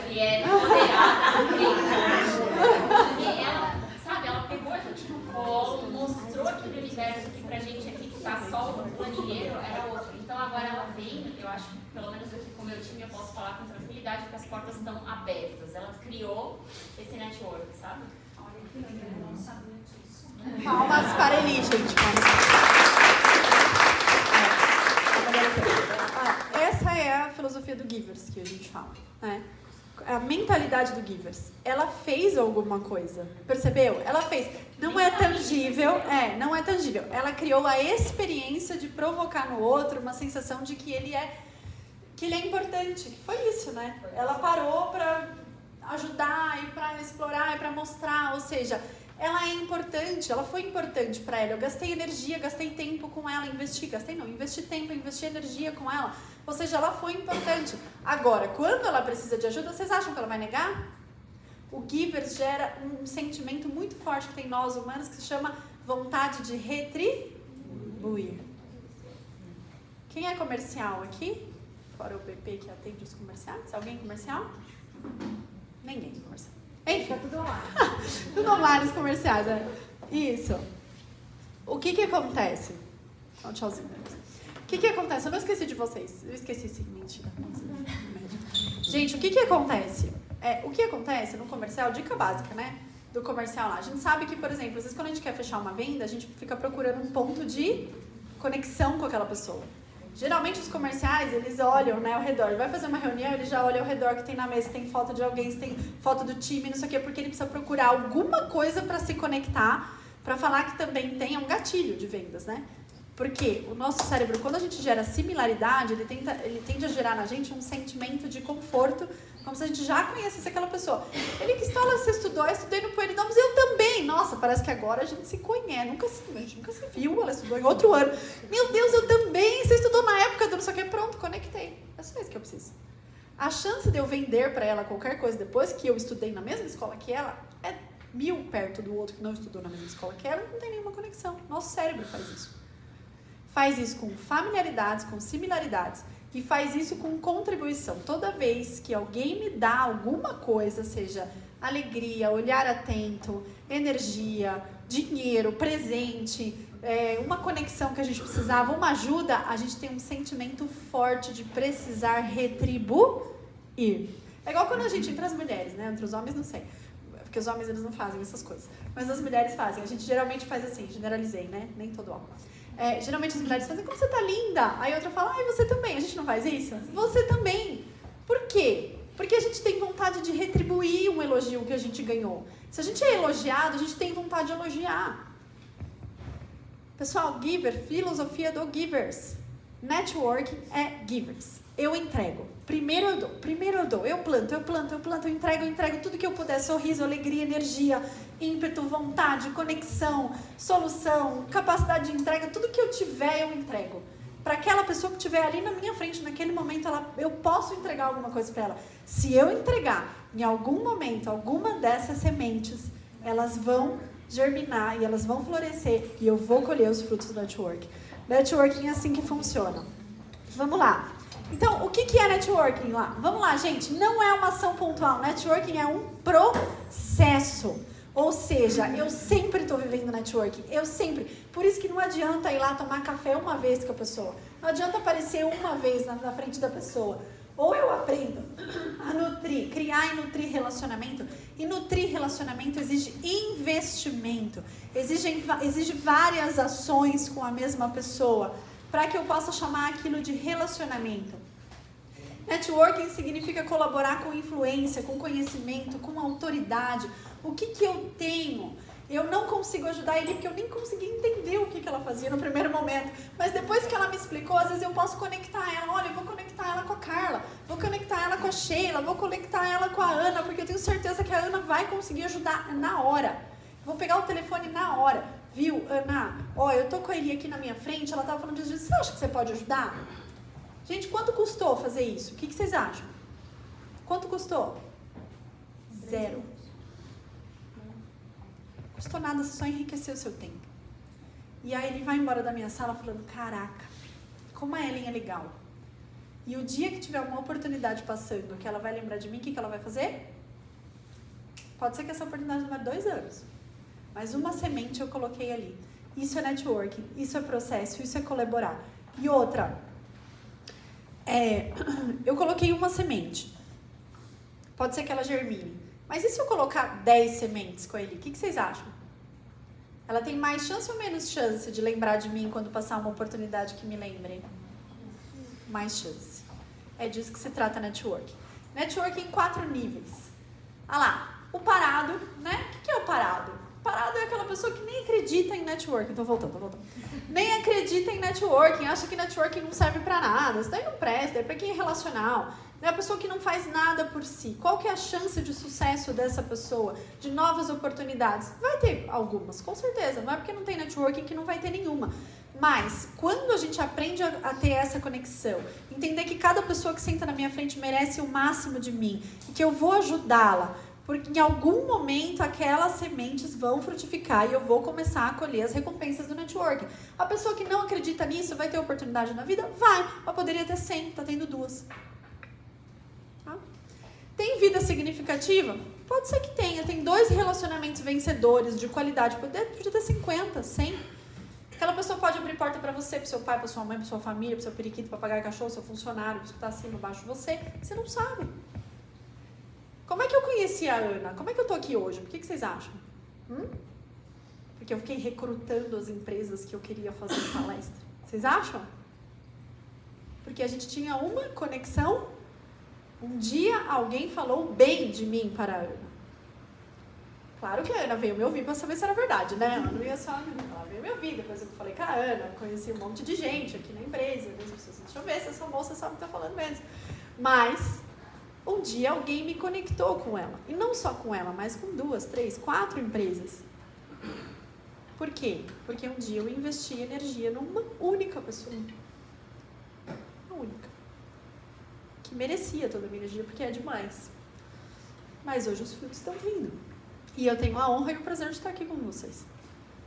E é empoderada. E ela, sabe, ela pegou a gente no colo, mostrou aquele universo que pra gente aqui que tá só o planilheiro era outro. Então agora ela vem, eu acho que pelo menos aqui com o meu time eu posso falar com tranquilidade que as portas estão abertas. Ela criou esse network, sabe? Olha que legal, eu não sabia disso. Palmas para Eli, gente. Essa é a filosofia do Givers que a gente fala, né? A mentalidade do Givers. Ela fez alguma coisa, percebeu? Ela fez. Não é tangível, não é tangível. Ela criou a experiência de provocar no outro uma sensação de que ele é importante. Foi isso, né? Ela parou para ajudar e para explorar e para mostrar, ou seja, ela é importante, ela foi importante para ela. Eu gastei energia, gastei tempo com ela, investi tempo, investi energia com ela. Ou seja, ela foi importante. Agora, quando ela precisa de ajuda, vocês acham que ela vai negar? O Givers gera um sentimento muito forte que tem nós humanos que se chama vontade de retribuir. Quem é comercial aqui? Fora o BP que atende os comerciais? Alguém comercial? Ninguém comercial. Enfim, Tudo online. tudo online os comerciais, Isso. O que acontece? Dá um tchauzinho. O que acontece? Eu não esqueci de vocês. Eu esqueci sim, mentira. Gente, o que acontece? O que acontece no comercial, dica básica, né? Do comercial lá. A gente sabe que, por exemplo, às vezes quando a gente quer fechar uma venda, a gente fica procurando um ponto de conexão com aquela pessoa. Geralmente os comerciais, eles olham, né, ao redor. Ele vai fazer uma reunião, ele já olha ao redor que tem na mesa, se tem foto de alguém, se tem foto do time, não sei o quê, porque ele precisa procurar alguma coisa para se conectar, para falar que também tem um gatilho de vendas, né? Porque o nosso cérebro, quando a gente gera similaridade, ele tende a gerar na gente um sentimento de conforto, como se a gente já conhecesse aquela pessoa. Ele que está lá, você estudou, eu estudei no Poeridão, mas eu também. Nossa, parece que agora a gente se conhece, a gente nunca se viu, ela estudou em outro ano. Meu Deus, eu também, você estudou na época do não sei o que, pronto, conectei. É só isso que eu preciso. A chance de eu vender para ela qualquer coisa depois que eu estudei na mesma escola que ela é 1000 perto do outro que não estudou na mesma escola que ela, não tem nenhuma conexão. Nosso cérebro faz isso. Faz isso com familiaridades, com similaridades e faz isso com contribuição. Toda vez que alguém me dá alguma coisa, seja alegria, olhar atento, energia, dinheiro, presente, uma conexão que a gente precisava, uma ajuda, a gente tem um sentimento forte de precisar retribuir. É igual quando a gente, entre as mulheres, né? Entre os homens, não sei. Porque os homens, eles não fazem essas coisas. Mas as mulheres fazem. A gente geralmente faz assim, generalizei, né? Nem todo homem. Geralmente as mulheres fazem, como você tá linda? Aí outra fala, ai, você também. A gente não faz isso? Você também. Por quê? Porque a gente tem vontade de retribuir um elogio que a gente ganhou. Se a gente é elogiado, a gente tem vontade de elogiar. Pessoal, giver, filosofia do Givers. Networking é Givers. Eu entrego. Primeiro eu dou. Eu planto, eu entrego tudo que eu puder. Sorriso, alegria, energia, ímpeto, vontade, conexão, solução, capacidade de entrega. Tudo que eu tiver, eu entrego. Para aquela pessoa que estiver ali na minha frente, naquele momento, eu posso entregar alguma coisa para ela. Se eu entregar, em algum momento, alguma dessas sementes, elas vão germinar e elas vão florescer e eu vou colher os frutos do networking. Networking é assim que funciona. Vamos lá. Então, o que é networking lá? Vamos lá, gente. Não é uma ação pontual. Networking é um processo. Ou seja, eu sempre estou vivendo networking. Eu sempre. Por isso que não adianta ir lá tomar café uma vez com a pessoa. Não adianta aparecer uma vez na frente da pessoa. Ou eu aprendo a nutrir, criar e nutrir relacionamento. E nutrir relacionamento exige investimento. Exige várias ações com a mesma pessoa para que eu possa chamar aquilo de relacionamento. Networking significa colaborar com influência, com conhecimento, com autoridade. O que eu tenho? Eu não consigo ajudar ele porque eu nem consegui entender o que ela fazia no primeiro momento. Mas depois que ela me explicou, às vezes eu posso conectar ela. Olha, eu vou conectar ela com a Carla, vou conectar ela com a Sheila, vou conectar ela com a Ana, porque eu tenho certeza que a Ana vai conseguir ajudar na hora. Vou pegar o telefone na hora. Viu, Ana? Ó, eu tô com a Eli aqui na minha frente, ela tava falando disso. Você acha que você pode ajudar? Gente, quanto custou fazer isso? O que vocês acham? Quanto custou? 0. Custou nada, você só enriqueceu o seu tempo. E aí ele vai embora da minha sala falando, caraca, como a Ellen é legal. E o dia que tiver uma oportunidade passando, que ela vai lembrar de mim, o que ela vai fazer? Pode ser que essa oportunidade demore 2 anos. Mas uma semente eu coloquei ali. Isso é networking, isso é processo, isso é colaborar. E outra, eu coloquei uma semente. Pode ser que ela germine. Mas e se eu colocar 10 sementes com ele? O que vocês acham? Ela tem mais chance ou menos chance de lembrar de mim quando passar uma oportunidade que me lembre? Mais chance. É disso que se trata networking. Networking em 4 níveis. Ah lá, o parado, né? O que é o parado? O parado é aquela pessoa que nem acredita em networking. Tô voltando. Nem acredita em networking, acha que networking não serve pra nada. Isso daí não presta, é pra quem é relacional. É a pessoa que não faz nada por si. Qual que é a chance de sucesso dessa pessoa? De novas oportunidades? Vai ter algumas, com certeza. Não é porque não tem networking que não vai ter nenhuma. Mas, quando a gente aprende a ter essa conexão, entender que cada pessoa que senta na minha frente merece o máximo de mim, e que eu vou ajudá-la, porque em algum momento aquelas sementes vão frutificar e eu vou começar a colher as recompensas do networking. A pessoa que não acredita nisso vai ter oportunidade na vida? Vai. Mas poderia ter 100, tá tendo 2. Tem vida significativa? Pode ser que tenha. Tem 2 relacionamentos vencedores de qualidade. Podia ter 50, 100. Aquela pessoa pode abrir porta para você, para seu pai, para sua mãe, para sua família, para seu periquito, papagaio, cachorro, seu funcionário, para que está acima, abaixo de você. Você não sabe. Como é que eu conheci a Ana? Como é que eu estou aqui hoje? Por que vocês acham? Porque eu fiquei recrutando as empresas que eu queria fazer palestra. Vocês acham? Porque a gente tinha uma conexão. Um dia alguém falou bem de mim para a Ana. Claro que a Ana veio me ouvir para saber se era verdade, né? Ela não ia só... Ela veio me ouvir. Depois eu falei com a Ana, conheci um monte de gente aqui na empresa. Deixa eu ver se essa moça sabe o que está falando mesmo. Mas, um dia alguém me conectou com ela. E não só com ela, mas com 2, 3, 4 empresas. Por quê? Porque um dia eu investi energia numa única pessoa. Uma única. Que merecia toda a minha energia, porque é demais. Mas hoje os frutos estão vindo. E eu tenho a honra e o prazer de estar aqui com vocês.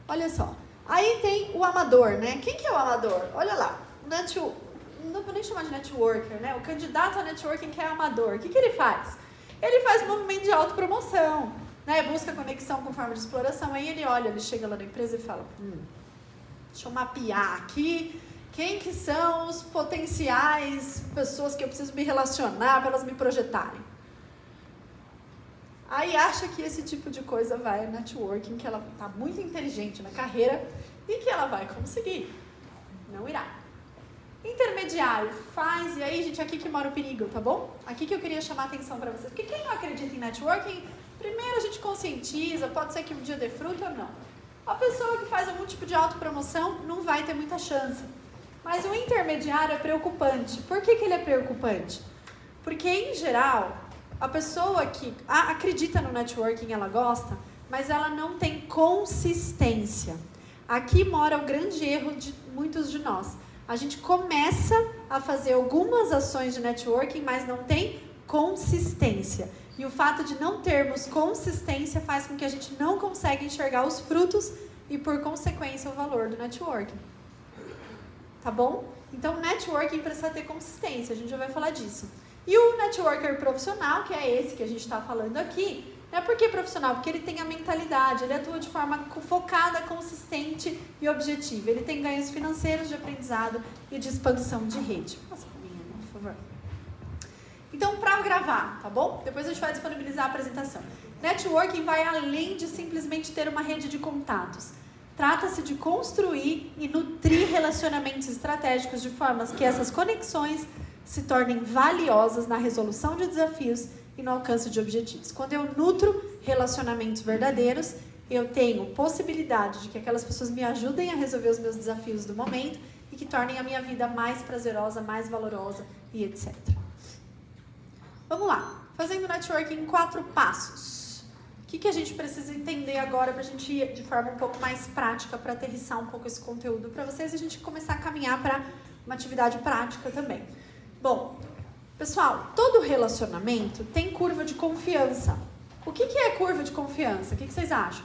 Olha só. Aí tem o amador, né? Quem que é o amador? Olha lá. Não vou nem chamar de networker, né? O candidato a networking que é amador. O que ele faz? Ele faz um movimento de autopromoção, né? Busca conexão com forma de exploração. Aí ele chega lá na empresa e fala, deixa eu mapear aqui quem que são os potenciais pessoas que eu preciso me relacionar para elas me projetarem. Aí acha que esse tipo de coisa vai networking, que ela está muito inteligente na carreira e que ela vai conseguir. Não irá. Intermediário, faz, e aí, gente, aqui que mora o perigo, tá bom? Aqui que eu queria chamar a atenção para vocês. Porque quem não acredita em networking, primeiro a gente conscientiza, pode ser que um dia dê fruto ou não. A pessoa que faz algum tipo de autopromoção não vai ter muita chance. Mas o intermediário é preocupante. Por que ele é preocupante? Porque, em geral, a pessoa que acredita no networking, ela gosta, mas ela não tem consistência. Aqui mora o grande erro de muitos de nós. A gente começa a fazer algumas ações de networking, mas não tem consistência. E o fato de não termos consistência faz com que a gente não consiga enxergar os frutos e, por consequência, o valor do networking. Tá bom? Então, networking precisa ter consistência, a gente já vai falar disso. E o networker profissional, que é esse que a gente está falando aqui, por que profissional? Porque ele tem a mentalidade, ele atua de forma focada, consistente e objetiva. Ele tem ganhos financeiros, de aprendizado e de expansão de rede. Passa para mim, por favor. Então, para gravar, tá bom? Depois a gente vai disponibilizar a apresentação. Networking vai além de simplesmente ter uma rede de contatos. Trata-se de construir e nutrir relacionamentos estratégicos de formas que essas conexões se tornem valiosas na resolução de desafios e no alcance de objetivos. Quando eu nutro relacionamentos verdadeiros, eu tenho possibilidade de que aquelas pessoas me ajudem a resolver os meus desafios do momento e que tornem a minha vida mais prazerosa, mais valorosa e etc. Vamos lá. Fazendo networking em 4 passos. O que a gente precisa entender agora para a gente ir de forma um pouco mais prática, para aterrissar um pouco esse conteúdo para vocês e a gente começar a caminhar para uma atividade prática também. Bom, pessoal, todo relacionamento tem curva de confiança. O que é curva de confiança? O que vocês acham?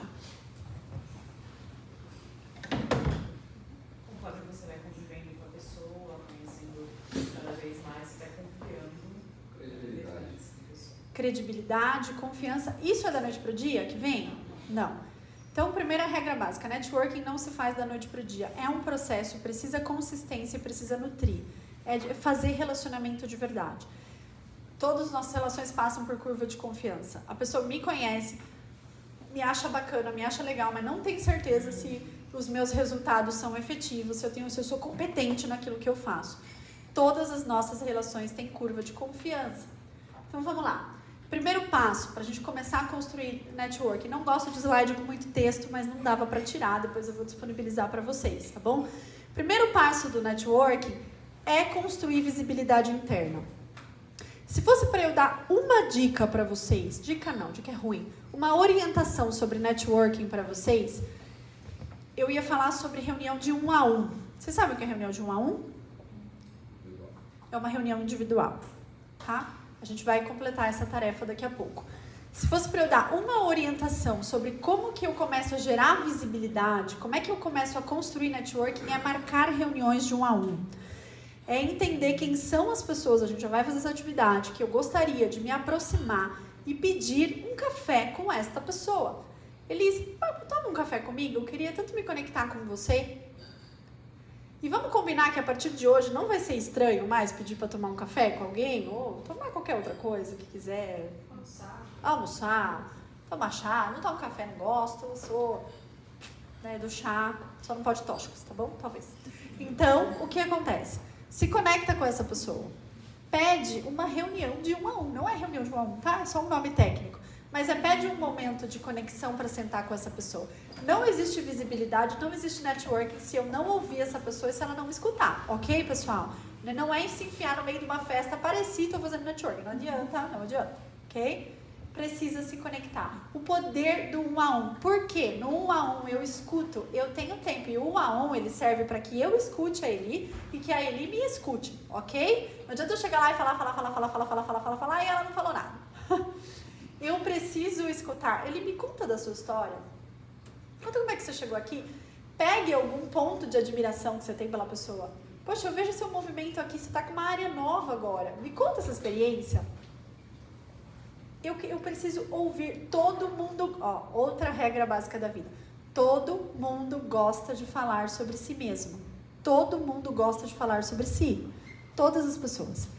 Conforme você vai convivendo com a pessoa, conhecendo cada vez mais, você vai confiando. Credibilidade, confiança. Isso é da noite para o dia que vem? Não. Então, primeira regra básica, networking não se faz da noite para o dia. É um processo, precisa consistência, precisa nutrir. É fazer relacionamento de verdade. Todas as nossas relações passam por curva de confiança. A pessoa me conhece, me acha bacana, me acha legal, mas não tem certeza se os meus resultados são efetivos, se eu sou competente naquilo que eu faço. Todas as nossas relações têm curva de confiança. Então, vamos lá. Primeiro passo, para a gente começar a construir network. Não gosto de slide com muito texto, mas não dava para tirar, depois eu vou disponibilizar para vocês, tá bom? Primeiro passo do network é construir visibilidade interna. Se fosse para eu dar uma dica para vocês, dica é ruim, uma orientação sobre networking para vocês, eu ia falar sobre reunião de 1 a 1. Vocês sabem o que é reunião de 1 a 1? É uma reunião individual, tá? A gente vai completar essa tarefa daqui a pouco. Se fosse para eu dar uma orientação sobre como que eu começo a gerar visibilidade, como é que eu começo a construir networking, é marcar reuniões de 1 a 1. É entender quem são as pessoas, a gente já vai fazer essa atividade, que eu gostaria de me aproximar e pedir um café com esta pessoa. Elis, toma um café comigo, eu queria tanto me conectar com você. E vamos combinar que a partir de hoje não vai ser estranho mais pedir para tomar um café com alguém, ou tomar qualquer outra coisa que quiser. Almoçar, tomar chá, não tomo café, não gosto, eu sou do chá, só não pode tóxicos, tá bom? Talvez. Então, o que acontece? Se conecta com essa pessoa. Pede uma reunião de 1 a 1. Não é reunião de 1 a 1, tá? É só um nome técnico. Mas pede um momento de conexão para sentar com essa pessoa. Não existe visibilidade, não existe networking se eu não ouvir essa pessoa e se ela não me escutar. Ok, pessoal? Não é se enfiar no meio de uma festa, apareci, estou fazendo networking. Não adianta. Ok? Precisa se conectar. O poder do 1 a 1. Por quê? No 1 a 1 eu escuto, eu tenho tempo. E o 1 a 1 ele serve para que eu escute a Eli e que a Eli me escute, ok? Não adianta eu chegar lá e falar e ela não falou nada. Eu preciso escutar. Ele me conta da sua história. Conta como é que você chegou aqui. Pegue algum ponto de admiração que você tem pela pessoa. Poxa, eu vejo seu movimento aqui, você está com uma área nova agora. Me conta essa experiência. Eu preciso ouvir todo mundo. Outra regra básica da vida. Todo mundo gosta de falar sobre si mesmo. Todo mundo gosta de falar sobre si. Todas as pessoas.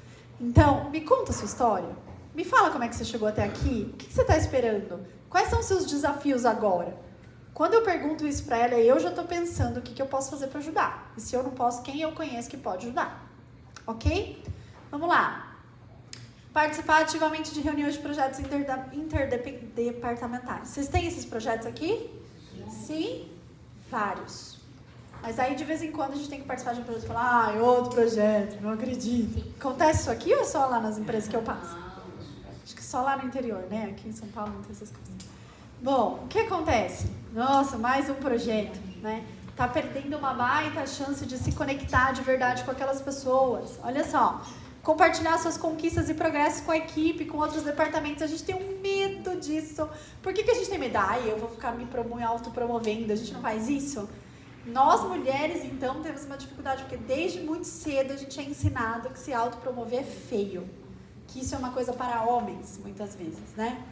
Então, me conta a sua história. Me fala como é que você chegou até aqui. O que você está esperando? Quais são os seus desafios agora? Quando eu pergunto isso para ela, eu já estou pensando o que eu posso fazer para ajudar. E se eu não posso, quem eu conheço que pode ajudar. Ok? Vamos lá. Participar ativamente de reuniões de projetos interdepartamentais. Vocês têm esses projetos aqui? Sim? Vários. Mas aí, de vez em quando, a gente tem que participar de um projeto e falar, é outro projeto, não acredito. Acontece isso aqui ou é só lá nas empresas que eu passo? Acho que só lá no interior, né? Aqui em São Paulo não tem essas coisas. Bom, o que acontece? Nossa, mais um projeto, né? Tá perdendo uma baita chance de se conectar de verdade com aquelas pessoas. Olha só. Compartilhar suas conquistas e progressos com a equipe, com outros departamentos. A gente tem um medo disso. Por que a gente tem medo? Eu vou ficar me autopromovendo. A gente não faz isso? Nós, mulheres, então, temos uma dificuldade, porque desde muito cedo a gente é ensinado que se autopromover é feio. Que isso é uma coisa para homens, muitas vezes, né?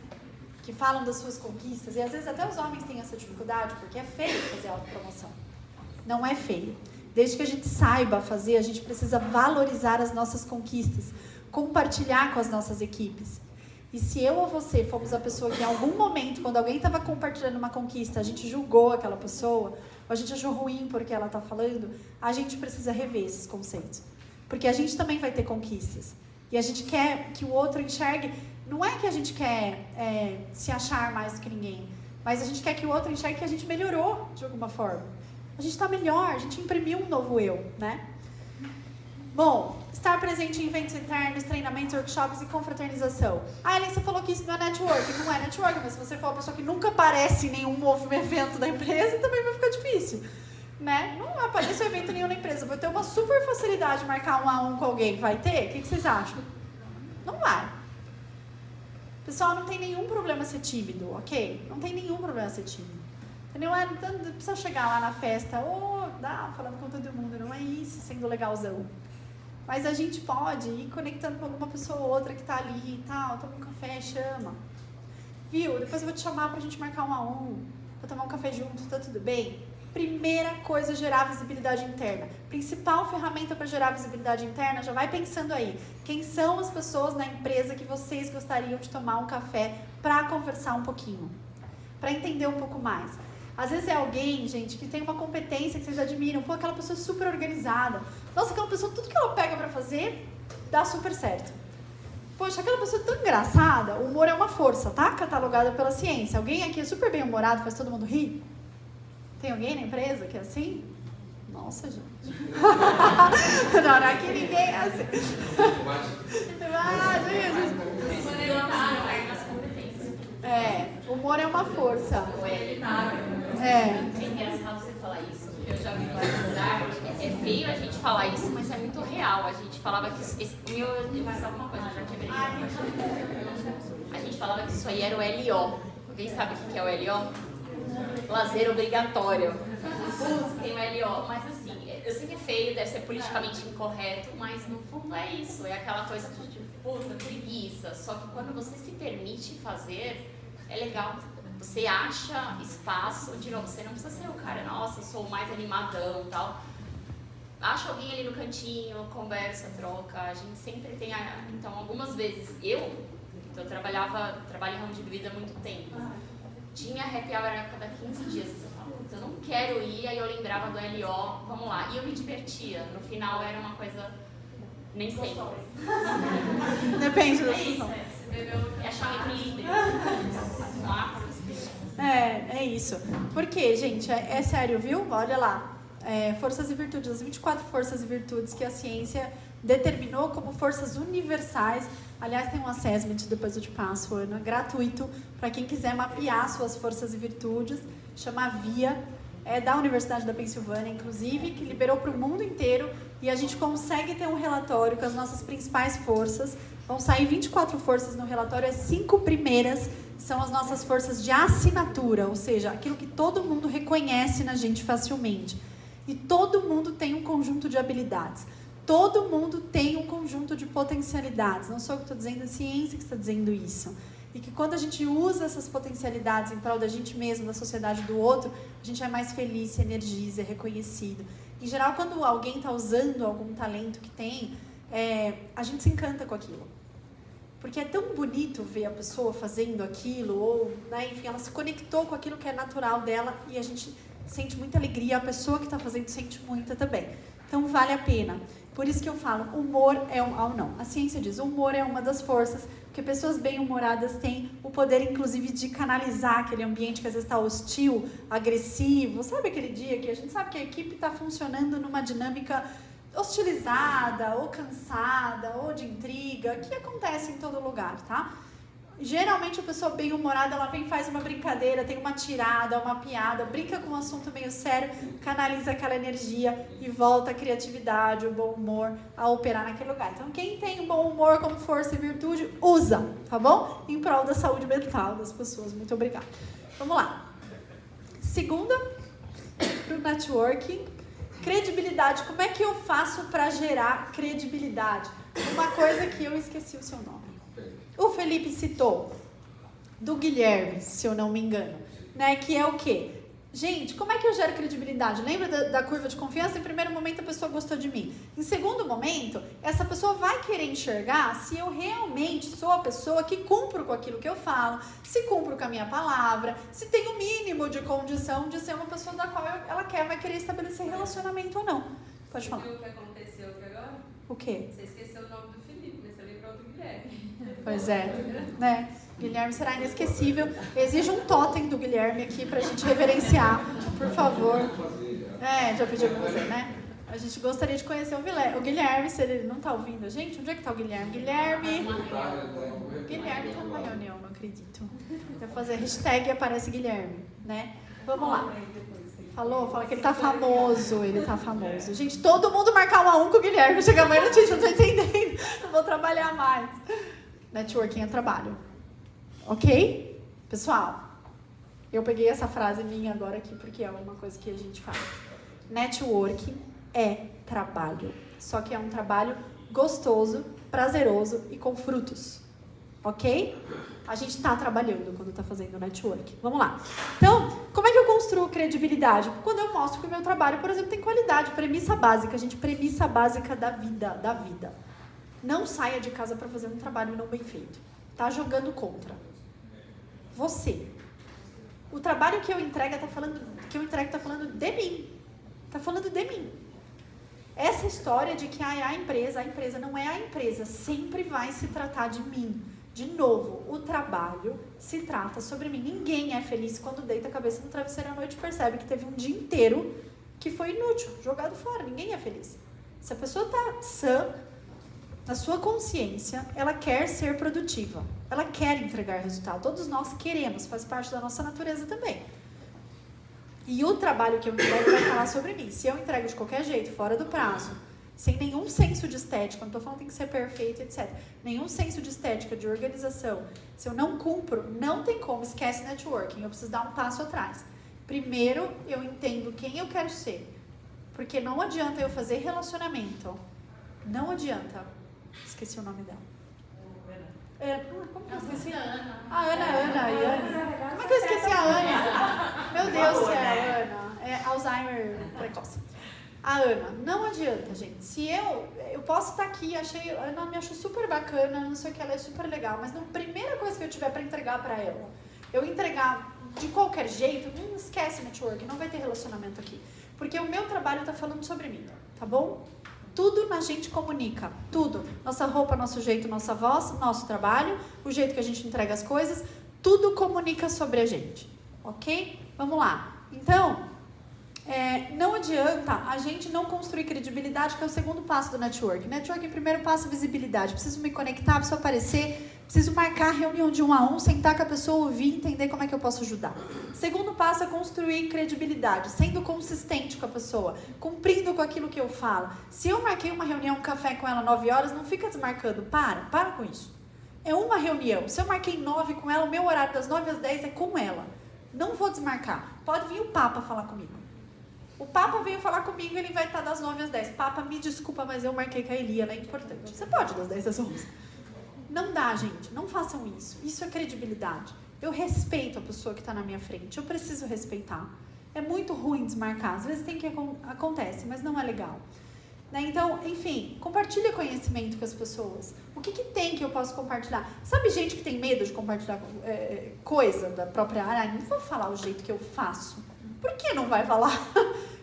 Que falam das suas conquistas. E às vezes até os homens têm essa dificuldade, porque é feio fazer autopromoção. Não é feio. Desde que a gente saiba fazer, a gente precisa valorizar as nossas conquistas. compartilhar com as nossas equipes. E se eu ou você fomos a pessoa que em algum momento, quando alguém estava compartilhando uma conquista, a gente julgou aquela pessoa, ou a gente achou ruim porque ela está falando, a gente precisa rever esses conceitos. Porque a gente também vai ter conquistas. E a gente quer que o outro enxergue, não é que a gente quer se achar mais do que ninguém, mas a gente quer que o outro enxergue que a gente melhorou de alguma forma. A gente está melhor, a gente imprimiu um novo eu, né? Bom, estar presente em eventos internos, treinamentos, workshops e confraternização. Ah, Ellen, você falou que isso não é network. Não é network, mas se você for uma pessoa que nunca aparece em nenhum evento da empresa, também vai ficar difícil. Né? Não aparece um evento nenhum na empresa. Vou ter uma super facilidade de marcar 1-a-1 com alguém. Vai ter? O que vocês acham? Não vai. Pessoal, não tem nenhum problema ser tímido, ok? Não tem nenhum problema ser tímido. Não precisa chegar lá na festa, falando com todo mundo. Não é isso, sendo legalzão. Mas a gente pode ir conectando com alguma pessoa ou outra que tá ali e tal, toma um café, chama. Viu? Depois eu vou te chamar pra gente marcar 1-a-1, pra tomar um café junto, tá tudo bem? Primeira coisa, gerar visibilidade interna. Principal ferramenta para gerar visibilidade interna, já vai pensando aí. Quem são as pessoas na empresa que vocês gostariam de tomar um café para conversar um pouquinho? Para entender um pouco mais. Às vezes é alguém, gente, que tem uma competência que vocês admiram. Pô, aquela pessoa super organizada. Nossa, aquela pessoa, tudo que ela pega pra fazer, dá super certo. Poxa, aquela pessoa tão engraçada. O humor é uma força, tá? Catalogada pela ciência. Alguém aqui é super bem-humorado, faz todo mundo rir? Tem alguém na empresa que é assim? Nossa, gente. Não, aqui ninguém é assim. Humor é uma força. É engraçado você falar isso, porque eu já vi vários lugares. É feio a gente falar isso, mas é muito real. A gente falava que eu passava uma coisa, eu já quebrei. A gente falava que isso aí era o LO. Alguém sabe o que é o LO? Lazer obrigatório. Putz, tem o LO. Mas assim, eu sei que é feio, deve ser politicamente incorreto, mas no fundo é isso. É aquela coisa de tipo, puta, preguiça. Só que quando você se permite fazer, é legal. Você acha espaço, de novo, você não precisa ser o cara, nossa, eu sou o mais animadão e tal. Acha alguém ali no cantinho, conversa, troca, a gente sempre tem Então, algumas vezes, eu trabalho em ramo de bebida há muito tempo. Tinha happy hour a cada 15 dias, você fala, eu não quero ir, aí eu lembrava do LO, vamos lá. E eu me divertia, no final era uma coisa, nem sempre. Depende da situação. É achar um equilíbrio. É isso. Porque, gente, é sério, viu? Olha lá. Forças e virtudes, as 24 forças e virtudes que a ciência determinou como forças universais. Aliás, tem um assessment, depois eu te passo, Ana, gratuito, para quem quiser mapear suas forças e virtudes. Chama VIA, é da Universidade da Pensilvânia, inclusive, que liberou para o mundo inteiro. E a gente consegue ter um relatório com as nossas principais forças. Vão sair 24 forças no relatório, as 5 primeiras são as nossas forças de assinatura, ou seja, aquilo que todo mundo reconhece na gente facilmente. E todo mundo tem um conjunto de habilidades. Todo mundo tem um conjunto de potencialidades. Não sou eu que estou dizendo, a ciência que está dizendo isso. E que quando a gente usa essas potencialidades em prol da gente mesmo, da sociedade do outro, a gente é mais feliz, se energiza, é reconhecido. Em geral, quando alguém está usando algum talento que tem, a gente se encanta com aquilo. Porque é tão bonito ver a pessoa fazendo aquilo, ou, né, enfim, ela se conectou com aquilo que é natural dela e a gente sente muita alegria, a pessoa que está fazendo sente muita também. Então, vale a pena. Por isso que eu falo, humor é a ciência diz, humor é uma das forças, porque pessoas bem-humoradas têm o poder, inclusive, de canalizar aquele ambiente que às vezes está hostil, agressivo. Sabe aquele dia que a gente sabe que a equipe está funcionando numa dinâmica hostilizada, ou cansada, ou de intriga, que acontece em todo lugar, tá? Geralmente a pessoa bem-humorada, ela vem, faz uma brincadeira, tem uma tirada, uma piada, brinca com um assunto meio sério, canaliza aquela energia e volta a criatividade, o bom humor a operar naquele lugar. Então, quem tem o bom humor como força e virtude, usa, tá bom? Em prol da saúde mental das pessoas. Muito obrigada. Vamos lá. Segunda, pro networking. Credibilidade. Como é que eu faço para gerar credibilidade? Uma coisa que eu esqueci o seu nome. O Felipe citou, do Guilherme, se eu não me engano, né? Que é o quê? Gente, como é que eu gero credibilidade? Lembra da curva de confiança? Em primeiro momento, a pessoa gostou de mim. Em segundo momento, essa pessoa vai querer enxergar se eu realmente sou a pessoa que cumpro com aquilo que eu falo, se cumpro com a minha palavra, se tenho o mínimo de condição de ser uma pessoa da qual ela vai querer estabelecer relacionamento ou não. Pode falar. Você viu o que aconteceu aqui agora? O quê? Você esqueceu o nome do Felipe, mas você lembrou do Guilherme. Pois é, né? Guilherme será inesquecível. Exige um totem do Guilherme aqui pra gente reverenciar, por favor. Já pediu pra fazer, né? A gente gostaria de conhecer o Guilherme, se ele não tá ouvindo a gente. Onde é que tá o Guilherme? Guilherme tá numa reunião, não acredito. Vai fazer hashtag aparece Guilherme, né? Vamos lá. Fala que ele tá famoso, Gente, todo mundo marcar 1 a 1 com o Guilherme. Chega amanhã, não tô entendendo. Não vou trabalhar mais. Networking é trabalho. Ok? Pessoal, eu peguei essa frase minha agora aqui porque é uma coisa que a gente faz. Networking é trabalho. Só que é um trabalho gostoso, prazeroso e com frutos. Ok? A gente está trabalhando quando está fazendo network. Vamos lá. Então, como é que eu construo credibilidade? Quando eu mostro que o meu trabalho, por exemplo, tem qualidade. Premissa básica, gente. Premissa básica da vida. Não saia de casa para fazer um trabalho não bem feito. Tá jogando contra. Você. O trabalho que eu entrego está falando de mim. Está falando de mim. Essa história de que a empresa não é a empresa, sempre vai se tratar de mim. De novo, o trabalho se trata sobre mim. Ninguém é feliz quando deita a cabeça no travesseiro à noite e percebe que teve um dia inteiro que foi inútil, jogado fora. Ninguém é feliz. Se a pessoa está sã, na sua consciência, ela quer ser produtiva. Ela quer entregar resultado. Todos nós queremos, faz parte da nossa natureza também. E o trabalho que eu entrego vai falar sobre mim. Se eu entrego de qualquer jeito, fora do prazo, sem nenhum senso de estética, não estou falando que tem que ser perfeito, etc. Nenhum senso de estética, de organização. Se eu não cumpro, não tem como, esquece networking. Eu preciso dar um passo atrás. Primeiro, eu entendo quem eu quero ser. Porque não adianta eu fazer relacionamento. Não adianta. Esqueci o nome dela. Como que eu esqueci? A Ana. Como é que eu esqueci a Ana? Meu Deus do céu, Ana. É Alzheimer precoce. A Ana, não adianta, gente. Se eu posso estar aqui, a Ana me achou super bacana, não sei o que, ela é super legal, mas a primeira coisa que eu tiver para entregar para ela, eu entregar de qualquer jeito, não esquece network, não vai ter relacionamento aqui. Porque o meu trabalho está falando sobre mim, tá bom? Tudo na gente comunica, tudo. Nossa roupa, nosso jeito, nossa voz, nosso trabalho, o jeito que a gente entrega as coisas, tudo comunica sobre a gente, ok? Vamos lá. Então, não adianta a gente não construir credibilidade, que é o segundo passo do network. Network, primeiro passo, visibilidade. Preciso me conectar, preciso aparecer, preciso marcar a reunião de 1 a 1, sentar com a pessoa, ouvir, entender como é que eu posso ajudar. Segundo passo é construir credibilidade, sendo consistente com a pessoa, cumprindo com aquilo que eu falo. Se eu marquei uma reunião, um café com ela 9 horas, não fica desmarcando. Para com isso. É uma reunião. Se eu marquei 9 com ela, o meu horário das 9 às 10 é com ela. Não vou desmarcar. Pode vir o Papa falar comigo. O Papa veio falar comigo, ele vai estar das 9 às 10. Papa, me desculpa, mas eu marquei com a Eli, ela é importante. Você pode das 10 às 11. Não dá, gente. Não façam isso. Isso é credibilidade. Eu respeito a pessoa que está na minha frente. Eu preciso respeitar. É muito ruim desmarcar. Às vezes acontece, mas não é legal. Né? Então, enfim, compartilha conhecimento com as pessoas. O que tem que eu posso compartilhar? Sabe gente que tem medo de compartilhar coisa da própria área? Não vou falar o jeito que eu faço. Por que não vai falar?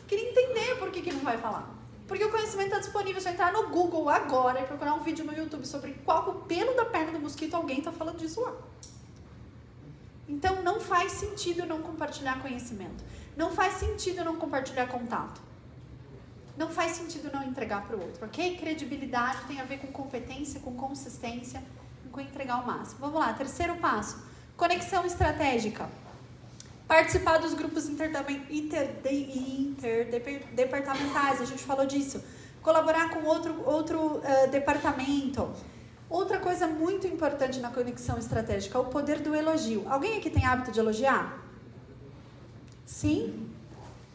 Queria entender por que não vai falar. Porque o conhecimento está disponível. Se eu entrar no Google agora e procurar um vídeo no YouTube sobre qual o pelo da perna do mosquito, alguém está falando disso lá. Então, não faz sentido não compartilhar conhecimento. Não faz sentido não compartilhar contato. Não faz sentido não entregar para o outro, ok? Credibilidade tem a ver com competência, com consistência, com entregar o máximo. Vamos lá, terceiro passo. Conexão estratégica. Participar dos grupos interdepartamentais, a gente falou disso. Colaborar com outro departamento. Outra coisa muito importante na conexão estratégica, o poder do elogio. Alguém aqui tem hábito de elogiar? Sim?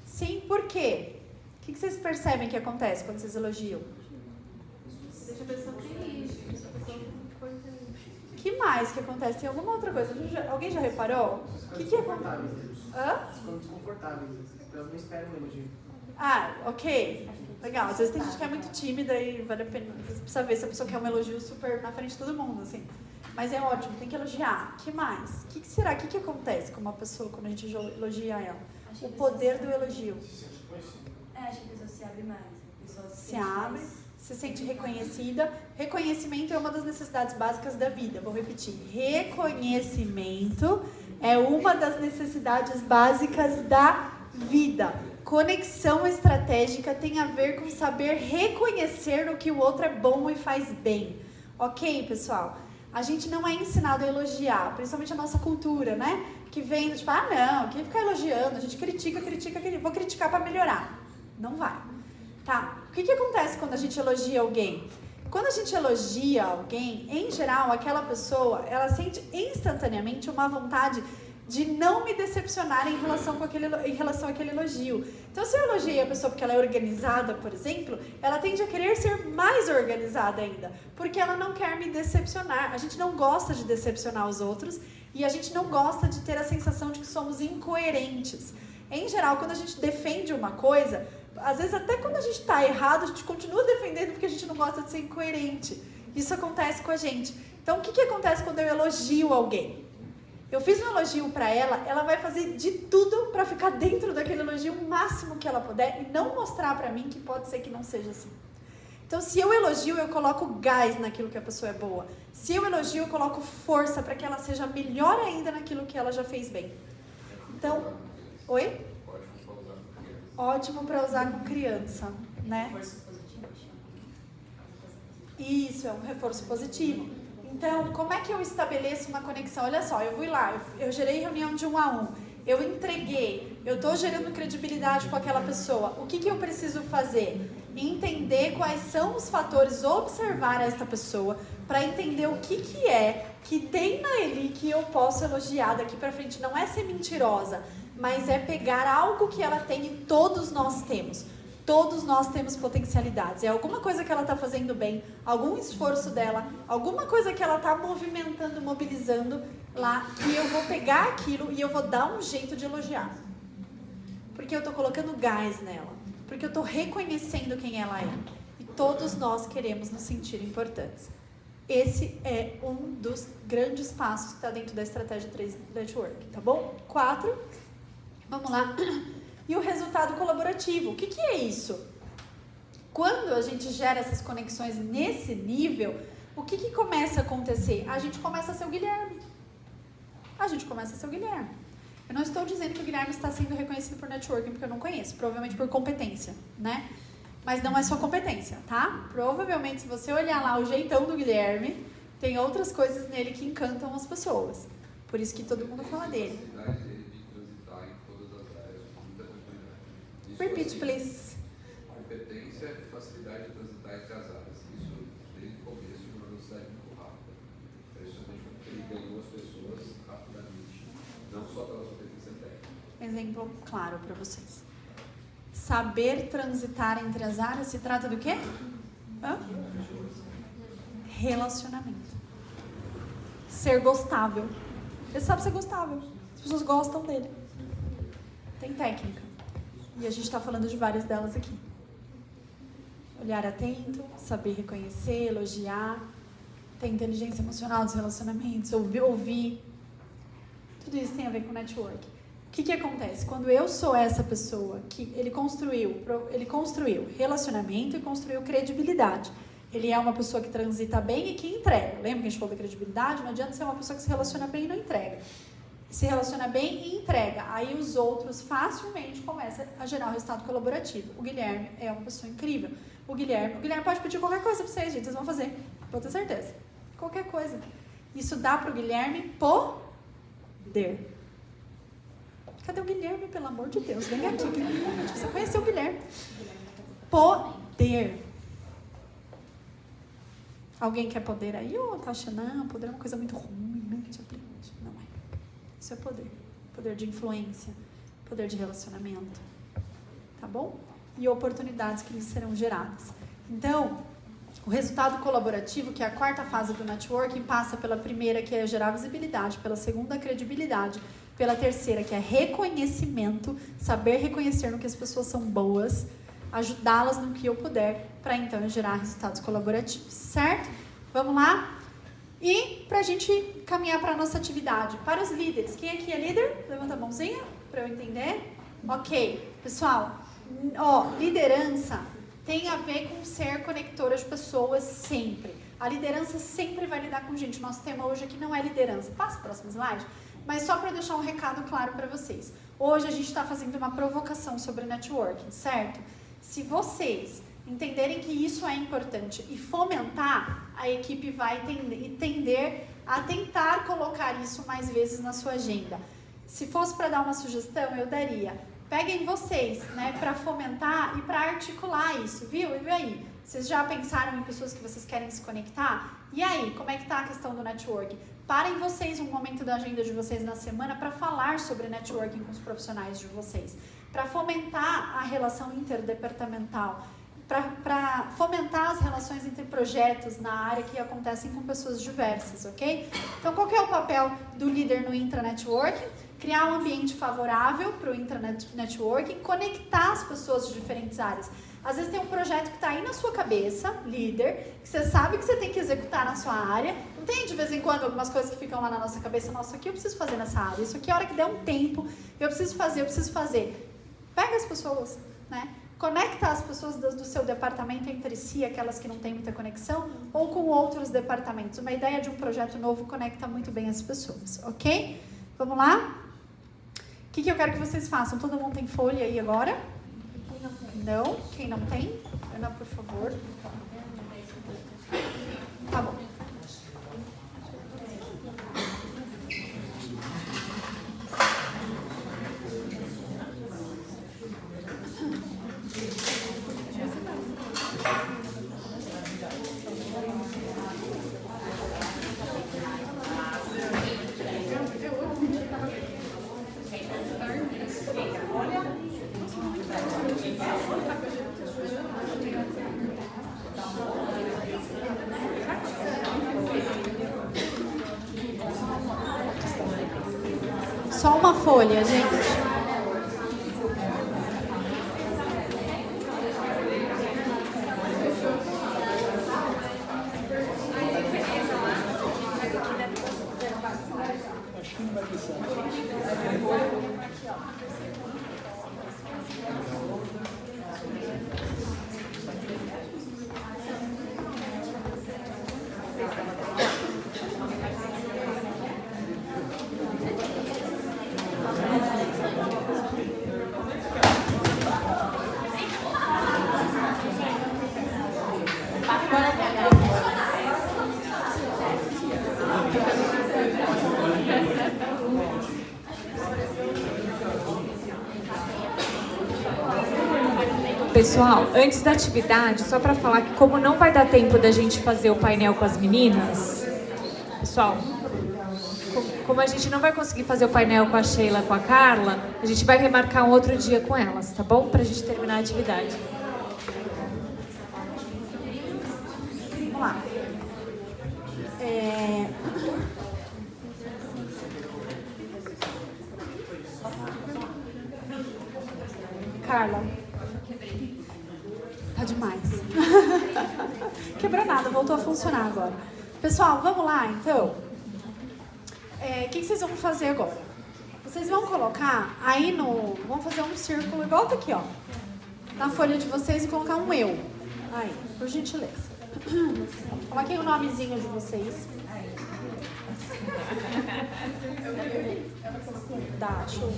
Sim, por quê? O que vocês percebem que acontece quando vocês elogiam? Deixa a pessoa feliz, deixa a pessoa contente. Que mais que acontece? Tem alguma outra coisa? Alguém já reparou? O que acontece? Hã? Ficam desconfortáveis. Elas não esperam um elogio. Ah, ok. Legal. Às vezes tem gente que é muito tímida e vale a pena. Você precisa ver se a pessoa quer um elogio super na frente de todo mundo, assim. Mas é ótimo, tem que elogiar. O que mais? O que será? O que acontece com uma pessoa quando a gente elogia ela? O poder do elogio. Acho que a pessoa se abre mais. A pessoa Se abre, se sente reconhecida. Reconhecimento é uma das necessidades básicas da vida. Vou repetir. Reconhecimento é uma das necessidades básicas da vida. Conexão estratégica tem a ver com saber reconhecer no que o outro é bom e faz bem. Ok, pessoal? A gente não é ensinado a elogiar, principalmente a nossa cultura, né? Que vem do tipo, não, quem ficar elogiando, a gente critica, vou criticar para melhorar. Não vai. Tá? O que acontece quando a gente elogia alguém? Quando a gente elogia alguém, em geral, aquela pessoa, ela sente instantaneamente uma vontade de não me decepcionar em relação àquele elogio. Então, se eu elogiei a pessoa porque ela é organizada, por exemplo, ela tende a querer ser mais organizada ainda, porque ela não quer me decepcionar. A gente não gosta de decepcionar os outros e a gente não gosta de ter a sensação de que somos incoerentes. Em geral, quando a gente defende uma coisa, às vezes até quando a gente está errado, a gente continua defendendo porque a gente não gosta de ser incoerente. Isso acontece com a gente. Então, o que acontece quando eu elogio alguém? Eu fiz um elogio para ela, ela vai fazer de tudo para ficar dentro daquele elogio o máximo que ela puder e não mostrar para mim que pode ser que não seja assim. Então, se eu elogio, eu coloco gás naquilo que a pessoa é boa. Se eu elogio, eu coloco força para que ela seja melhor ainda naquilo que ela já fez bem. Então, oi? Ótimo para usar com criança, né? Isso, é um reforço positivo. Então, como é que eu estabeleço uma conexão? Olha só, eu fui lá, eu gerei reunião de 1 a 1, eu entreguei, eu estou gerando credibilidade com aquela pessoa. O que eu preciso fazer? Entender quais são os fatores, observar esta pessoa, para entender o que é que tem na Eli que eu posso elogiar daqui para frente. Não é ser mentirosa, mas é pegar algo que ela tem e todos nós temos. Todos nós temos potencialidades. É alguma coisa que ela está fazendo bem, algum esforço dela, alguma coisa que ela está movimentando, mobilizando lá, e eu vou pegar aquilo e eu vou dar um jeito de elogiar. Porque eu estou colocando gás nela. Porque eu estou reconhecendo quem ela é. E todos nós queremos nos sentir importantes. Esse é um dos grandes passos que está dentro da estratégia 3 Network, tá bom? 4. Vamos lá. E o resultado colaborativo. O que é isso? Quando a gente gera essas conexões nesse nível, o que começa a acontecer? A gente começa a ser o Guilherme. Eu não estou dizendo que o Guilherme está sendo reconhecido por networking, porque eu não conheço. Provavelmente por competência, né? Mas não é só competência, tá? Provavelmente, se você olhar lá o jeitão do Guilherme, tem outras coisas nele que encantam as pessoas. Por isso que todo mundo fala dele. Repeat, please. Competência e facilidade de transitar entre as áreas. Isso desde o começo de uma velocidade muito rápida. Impressionante porque ele ganhou as pessoas rapidamente, não só pela competência técnica. Exemplo claro para vocês. Saber transitar entre as áreas se trata do quê? Relacionamento. Ser gostável. Ele sabe ser gostável. As pessoas gostam dele. Tem técnica. E a gente está falando de várias delas aqui. Olhar atento, saber reconhecer, elogiar, ter inteligência emocional dos relacionamentos, ouvir. Tudo isso tem a ver com network. O que acontece? Quando eu sou essa pessoa que ele construiu relacionamento e construiu credibilidade. Ele é uma pessoa que transita bem e que entrega. Lembra que a gente falou da credibilidade? Não adianta ser uma pessoa que se relaciona bem e não entrega. Se relaciona bem e entrega. Aí os outros facilmente começam a gerar um resultado colaborativo. O Guilherme é uma pessoa incrível. O Guilherme pode pedir qualquer coisa para vocês, gente. Vocês vão fazer. Pode ter certeza. Qualquer coisa. Isso dá para o Guilherme poder. Cadê o Guilherme, pelo amor de Deus? Vem aqui, Guilherme. A gente precisa conhecer o Guilherme. Poder. Alguém quer poder aí? Tá achando, não, poder é uma coisa muito ruim, né? Não é. Isso é poder. Poder de influência, poder de relacionamento. Tá bom? E oportunidades que lhes serão geradas. Então, O resultado colaborativo, que é a quarta fase do networking, passa pela primeira, que é gerar visibilidade, pela segunda, credibilidade, pela terceira, que é reconhecimento, saber reconhecer no que as pessoas são boas, ajudá-las no que eu puder, para então gerar resultados colaborativos, certo? Vamos lá? E para a gente caminhar para a nossa atividade, para os líderes. Quem aqui é líder? Levanta a mãozinha para eu entender. Ok, pessoal, liderança tem a ver com ser conectora de pessoas sempre. A liderança sempre vai lidar com gente. Nosso tema hoje aqui não é liderança. Passa o próximo slide. Mas só para deixar um recado claro para vocês. Hoje a gente está fazendo uma provocação sobre networking, certo? Se vocês entenderem que isso é importante e fomentar, a equipe vai tender a tentar colocar isso mais vezes na sua agenda. Se fosse para dar uma sugestão, eu daria: peguem vocês, né, para fomentar e para articular isso, viu? E aí, vocês já pensaram em pessoas que vocês querem se conectar? E aí, como é que tá a questão do networking? Parem vocês um momento da agenda de vocês na semana para falar sobre networking com os profissionais de vocês, para fomentar a relação interdepartamental, para fomentar as relações entre projetos na área que acontecem com pessoas diversas, ok? Então, qual que é o papel do líder no intranetworking? Criar um ambiente favorável para o intranetworking, conectar as pessoas de diferentes áreas. Às vezes tem um projeto que está aí na sua cabeça, líder, que você sabe que você tem que executar na sua área. Não tem de vez em quando algumas coisas que ficam lá na nossa cabeça: nossa, aqui eu preciso fazer nessa área, isso aqui a hora que der um tempo, eu preciso fazer. Pega as pessoas, né? Conecta as pessoas do seu departamento entre si, aquelas que não têm muita conexão, ou com outros departamentos. Uma ideia de um projeto novo conecta muito bem as pessoas, ok? Vamos lá? O que eu quero que vocês façam? Todo mundo tem folha aí agora? Não? Quem não tem? Ana, por favor. Tá bom. Só uma folha, gente. Pessoal, antes da atividade, só para falar que como não vai dar tempo da gente fazer o painel com as meninas, pessoal, como a gente não vai conseguir fazer o painel com a Sheila, com a Carla, a gente vai remarcar um outro dia com elas, tá bom? Pra gente terminar a atividade. Vamos lá. Carla. Tá demais. Quebrou nada, voltou a funcionar agora. Pessoal, vamos lá então. O que vocês vão fazer agora? Vocês vão colocar aí no... Vamos fazer um círculo igual tá aqui, ó. Na folha de vocês e colocar um eu. Aí, por gentileza. Coloquem o nomezinho de vocês. Dá, show.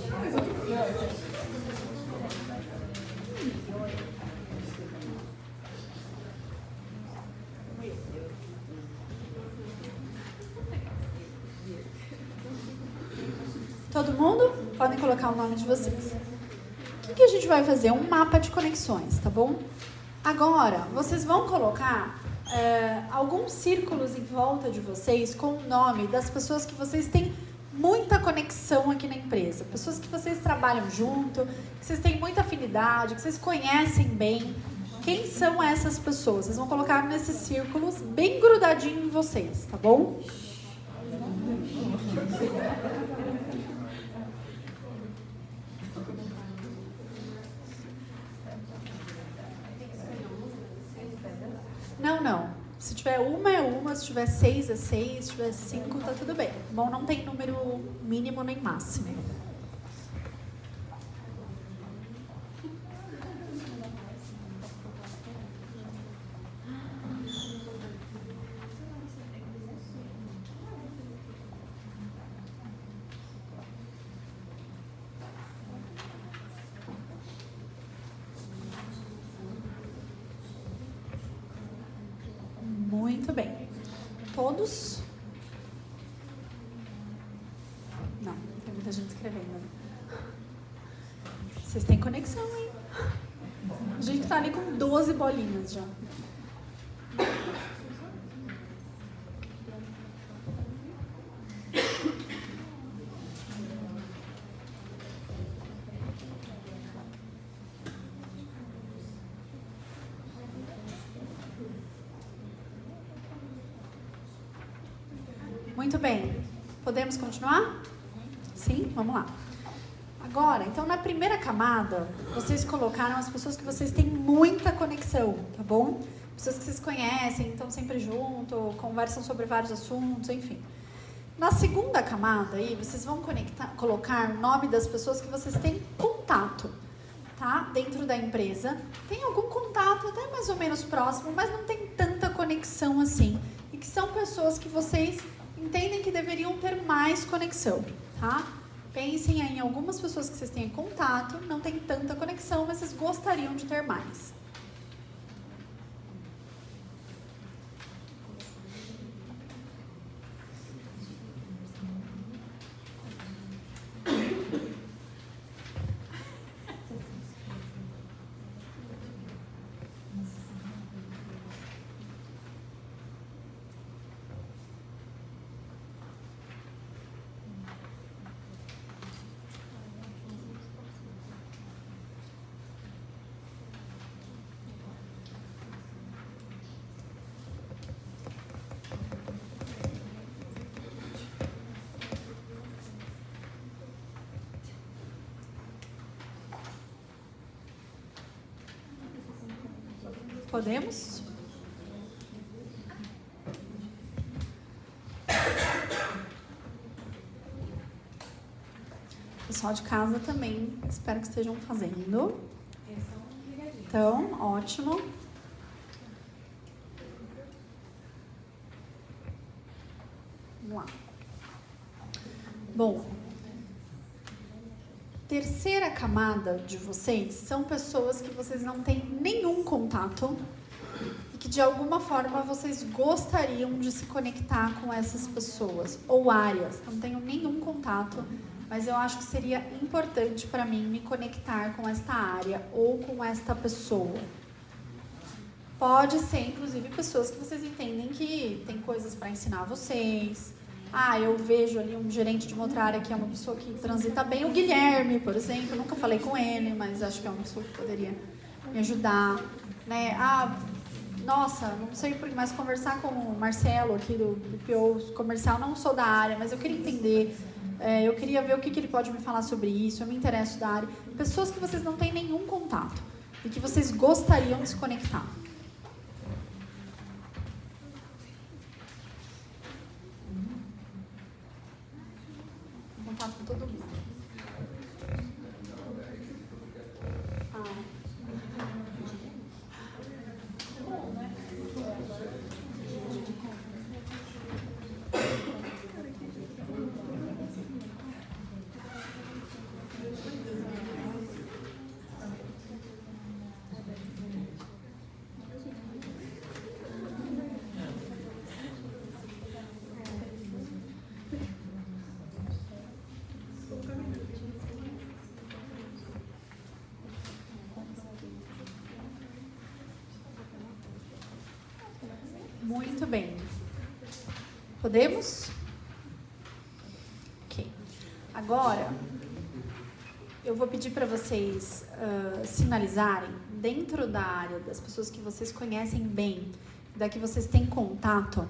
Todo mundo? Podem colocar o nome de vocês. O que a gente vai fazer? Um mapa de conexões, tá bom? Agora, vocês vão colocar alguns círculos em volta de vocês com o nome das pessoas que vocês têm muita conexão aqui na empresa. Pessoas que vocês trabalham junto, que vocês têm muita afinidade, que vocês conhecem bem. Quem são essas pessoas? Vocês vão colocar nesses círculos bem grudadinho em vocês, tá bom? Não. Se tiver uma, é uma. Se tiver 6, é 6. Se tiver 5, tá tudo bem. Bom, não tem número mínimo nem máximo. Muito bem. Todos? Não, tem muita gente escrevendo. Vocês têm conexão, hein? A gente tá ali com 12 bolinhas já. Muito bem. Podemos continuar? Sim? Vamos lá. Agora, então, na primeira camada, vocês colocaram as pessoas que vocês têm muita conexão, tá bom? Pessoas que vocês conhecem, estão sempre junto, conversam sobre vários assuntos, enfim. Na segunda camada, aí, vocês vão colocar o nome das pessoas que vocês têm contato, tá? Dentro da empresa. Tem algum contato até mais ou menos próximo, mas não tem tanta conexão assim. E que são pessoas que vocês entendem que deveriam ter mais conexão, tá? Pensem em algumas pessoas que vocês têm contato, não tem tanta conexão, mas vocês gostariam de ter mais. Podemos? Pessoal de casa também, espero que estejam fazendo. Então, ótimo. Vamos lá. Bom, terceira camada de vocês são pessoas que vocês não têm nenhum contato e que de alguma forma vocês gostariam de se conectar com essas pessoas, ou áreas, não tenho nenhum contato, mas eu acho que seria importante para mim me conectar com esta área ou com esta pessoa. Pode ser, inclusive, pessoas que vocês entendem que tem coisas para ensinar vocês. Eu vejo ali um gerente de uma outra área que é uma pessoa que transita bem. O Guilherme, por exemplo, eu nunca falei com ele, mas acho que é uma pessoa que poderia me ajudar, né? Nossa, não sei mais conversar com o Marcelo aqui do PO comercial, não sou da área, mas eu queria entender, eu queria ver o que ele pode me falar sobre isso, eu me interesso da área. Pessoas que vocês não têm nenhum contato e que vocês gostariam de se conectar. Contato com todo mundo. Muito bem. Podemos? Ok. Agora, eu vou pedir para vocês sinalizarem dentro da área das pessoas que vocês conhecem bem, da que vocês têm contato,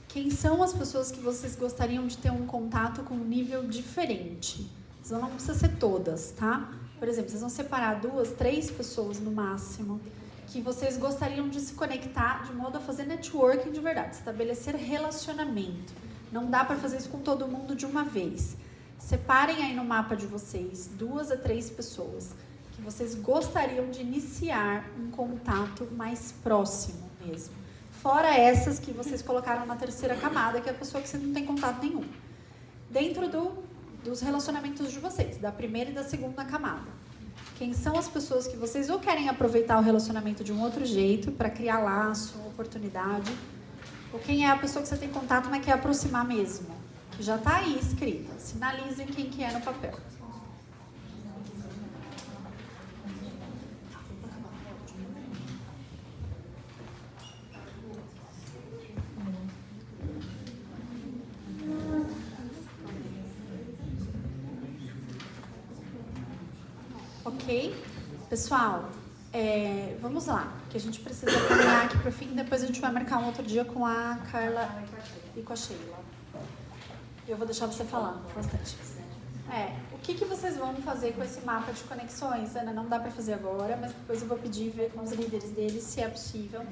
quem são as pessoas que vocês gostariam de ter um contato com um nível diferente? Não precisa ser todas, tá? Por exemplo, vocês vão separar 2, 3 pessoas no máximo que vocês gostariam de se conectar de modo a fazer networking de verdade, estabelecer relacionamento. Não dá para fazer isso com todo mundo de uma vez. Separem aí no mapa de vocês 2 a 3 pessoas que vocês gostariam de iniciar um contato mais próximo mesmo. Fora essas que vocês colocaram na terceira camada, que é a pessoa que você não tem contato nenhum. Dentro dos relacionamentos de vocês, da primeira e da segunda camada. Quem são as pessoas que vocês ou querem aproveitar o relacionamento de um outro jeito, para criar laço, oportunidade, ou quem é a pessoa que você tem contato, mas quer aproximar mesmo, que já está aí escrita. Sinalizem quem que é no papel. Ok? Pessoal, vamos lá, que a gente precisa caminhar aqui para o fim, depois a gente vai marcar um outro dia com a Carla e com a Sheila. Eu vou deixar você falar bastante. O que vocês vão fazer com esse mapa de conexões? Ana, não dá para fazer agora, mas depois eu vou pedir ver com os líderes deles, se é possível.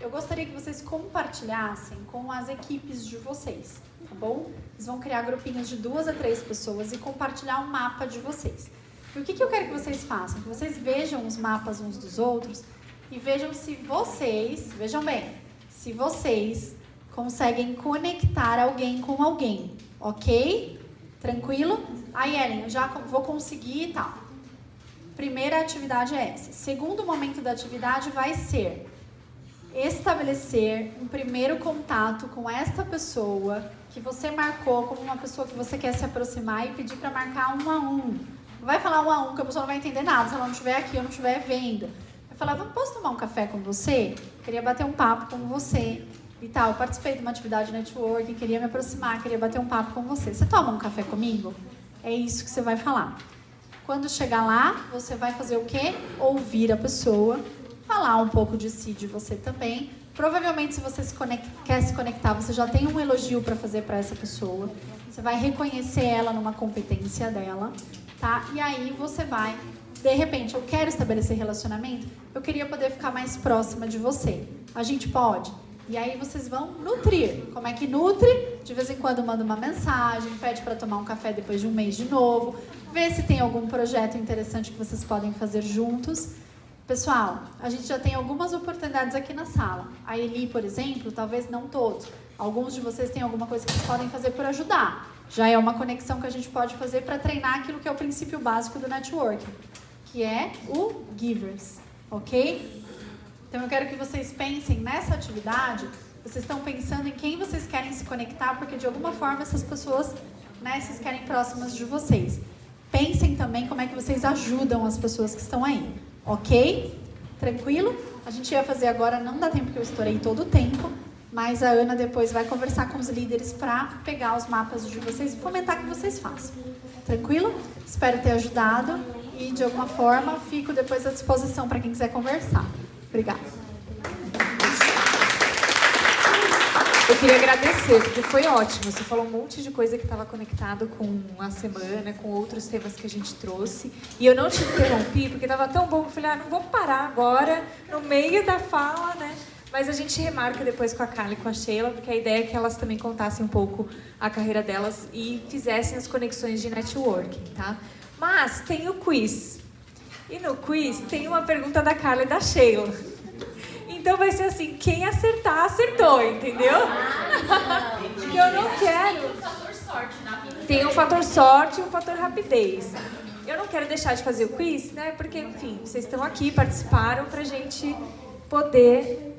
Eu gostaria que vocês compartilhassem com as equipes de vocês, tá bom? Eles vão criar grupinhos de 2 a 3 pessoas e compartilhar um mapa de vocês. E o que eu quero que vocês façam? Que vocês vejam os mapas uns dos outros e vejam se vocês, vejam bem, se vocês conseguem conectar alguém com alguém, ok? Tranquilo? Aí, Ellen, eu já vou conseguir e tal. Primeira atividade é essa. Segundo momento da atividade vai ser estabelecer um primeiro contato com esta pessoa que você marcou como uma pessoa que você quer se aproximar e pedir para marcar 1 a 1. Não vai falar 1 a 1, que a pessoa não vai entender nada se ela não estiver aqui ou não estiver vendo. Vai falar, posso tomar um café com você? Queria bater um papo com você e tal. Eu participei de uma atividade networking, queria me aproximar, queria bater um papo com você. Você toma um café comigo? É isso que você vai falar. Quando chegar lá, você vai fazer o quê? Ouvir a pessoa, falar um pouco de si, de você também. Provavelmente, se você quer se conectar, você já tem um elogio para fazer para essa pessoa. Você vai reconhecer ela numa competência dela, tá? E aí você vai, de repente, eu quero estabelecer relacionamento, eu queria poder ficar mais próxima de você. A gente pode? E aí vocês vão nutrir. Como é que nutre? De vez em quando manda uma mensagem, pede para tomar um café depois de um mês de novo, vê se tem algum projeto interessante que vocês podem fazer juntos. Pessoal, a gente já tem algumas oportunidades aqui na sala. A Eli, por exemplo, talvez não todos. Alguns de vocês têm alguma coisa que vocês podem fazer por ajudar. Já é uma conexão que a gente pode fazer para treinar aquilo que é o princípio básico do networking, que é o givers, ok? Então eu quero que vocês pensem nessa atividade, vocês estão pensando em quem vocês querem se conectar, porque de alguma forma essas pessoas, né, vocês querem próximas de vocês. Pensem também como é que vocês ajudam as pessoas que estão aí, ok? Tranquilo? A gente ia fazer agora, não dá tempo que eu estourei todo o tempo, mas a Ana depois vai conversar com os líderes para pegar os mapas de vocês e fomentar que vocês façam. Tranquilo? Espero ter ajudado e, de alguma forma, fico depois à disposição para quem quiser conversar. Obrigada. Eu queria agradecer, porque foi ótimo. Você falou um monte de coisa que estava conectado com a semana, com outros temas que a gente trouxe. E eu não te interrompi, porque estava tão bom. Eu falei, não vou parar agora, no meio da fala, né? Mas a gente remarca depois com a Carla e com a Sheila, porque a ideia é que elas também contassem um pouco a carreira delas e fizessem as conexões de networking, tá? Mas tem o quiz. E no quiz tem uma pergunta da Carla e da Sheila. Então vai ser assim, quem acertar, acertou, entendeu? Eu não quero... Tem um fator sorte na vida. Tem um fator sorte e um fator rapidez. Eu não quero deixar de fazer o quiz, né? Porque, enfim, vocês estão aqui, participaram, pra gente poder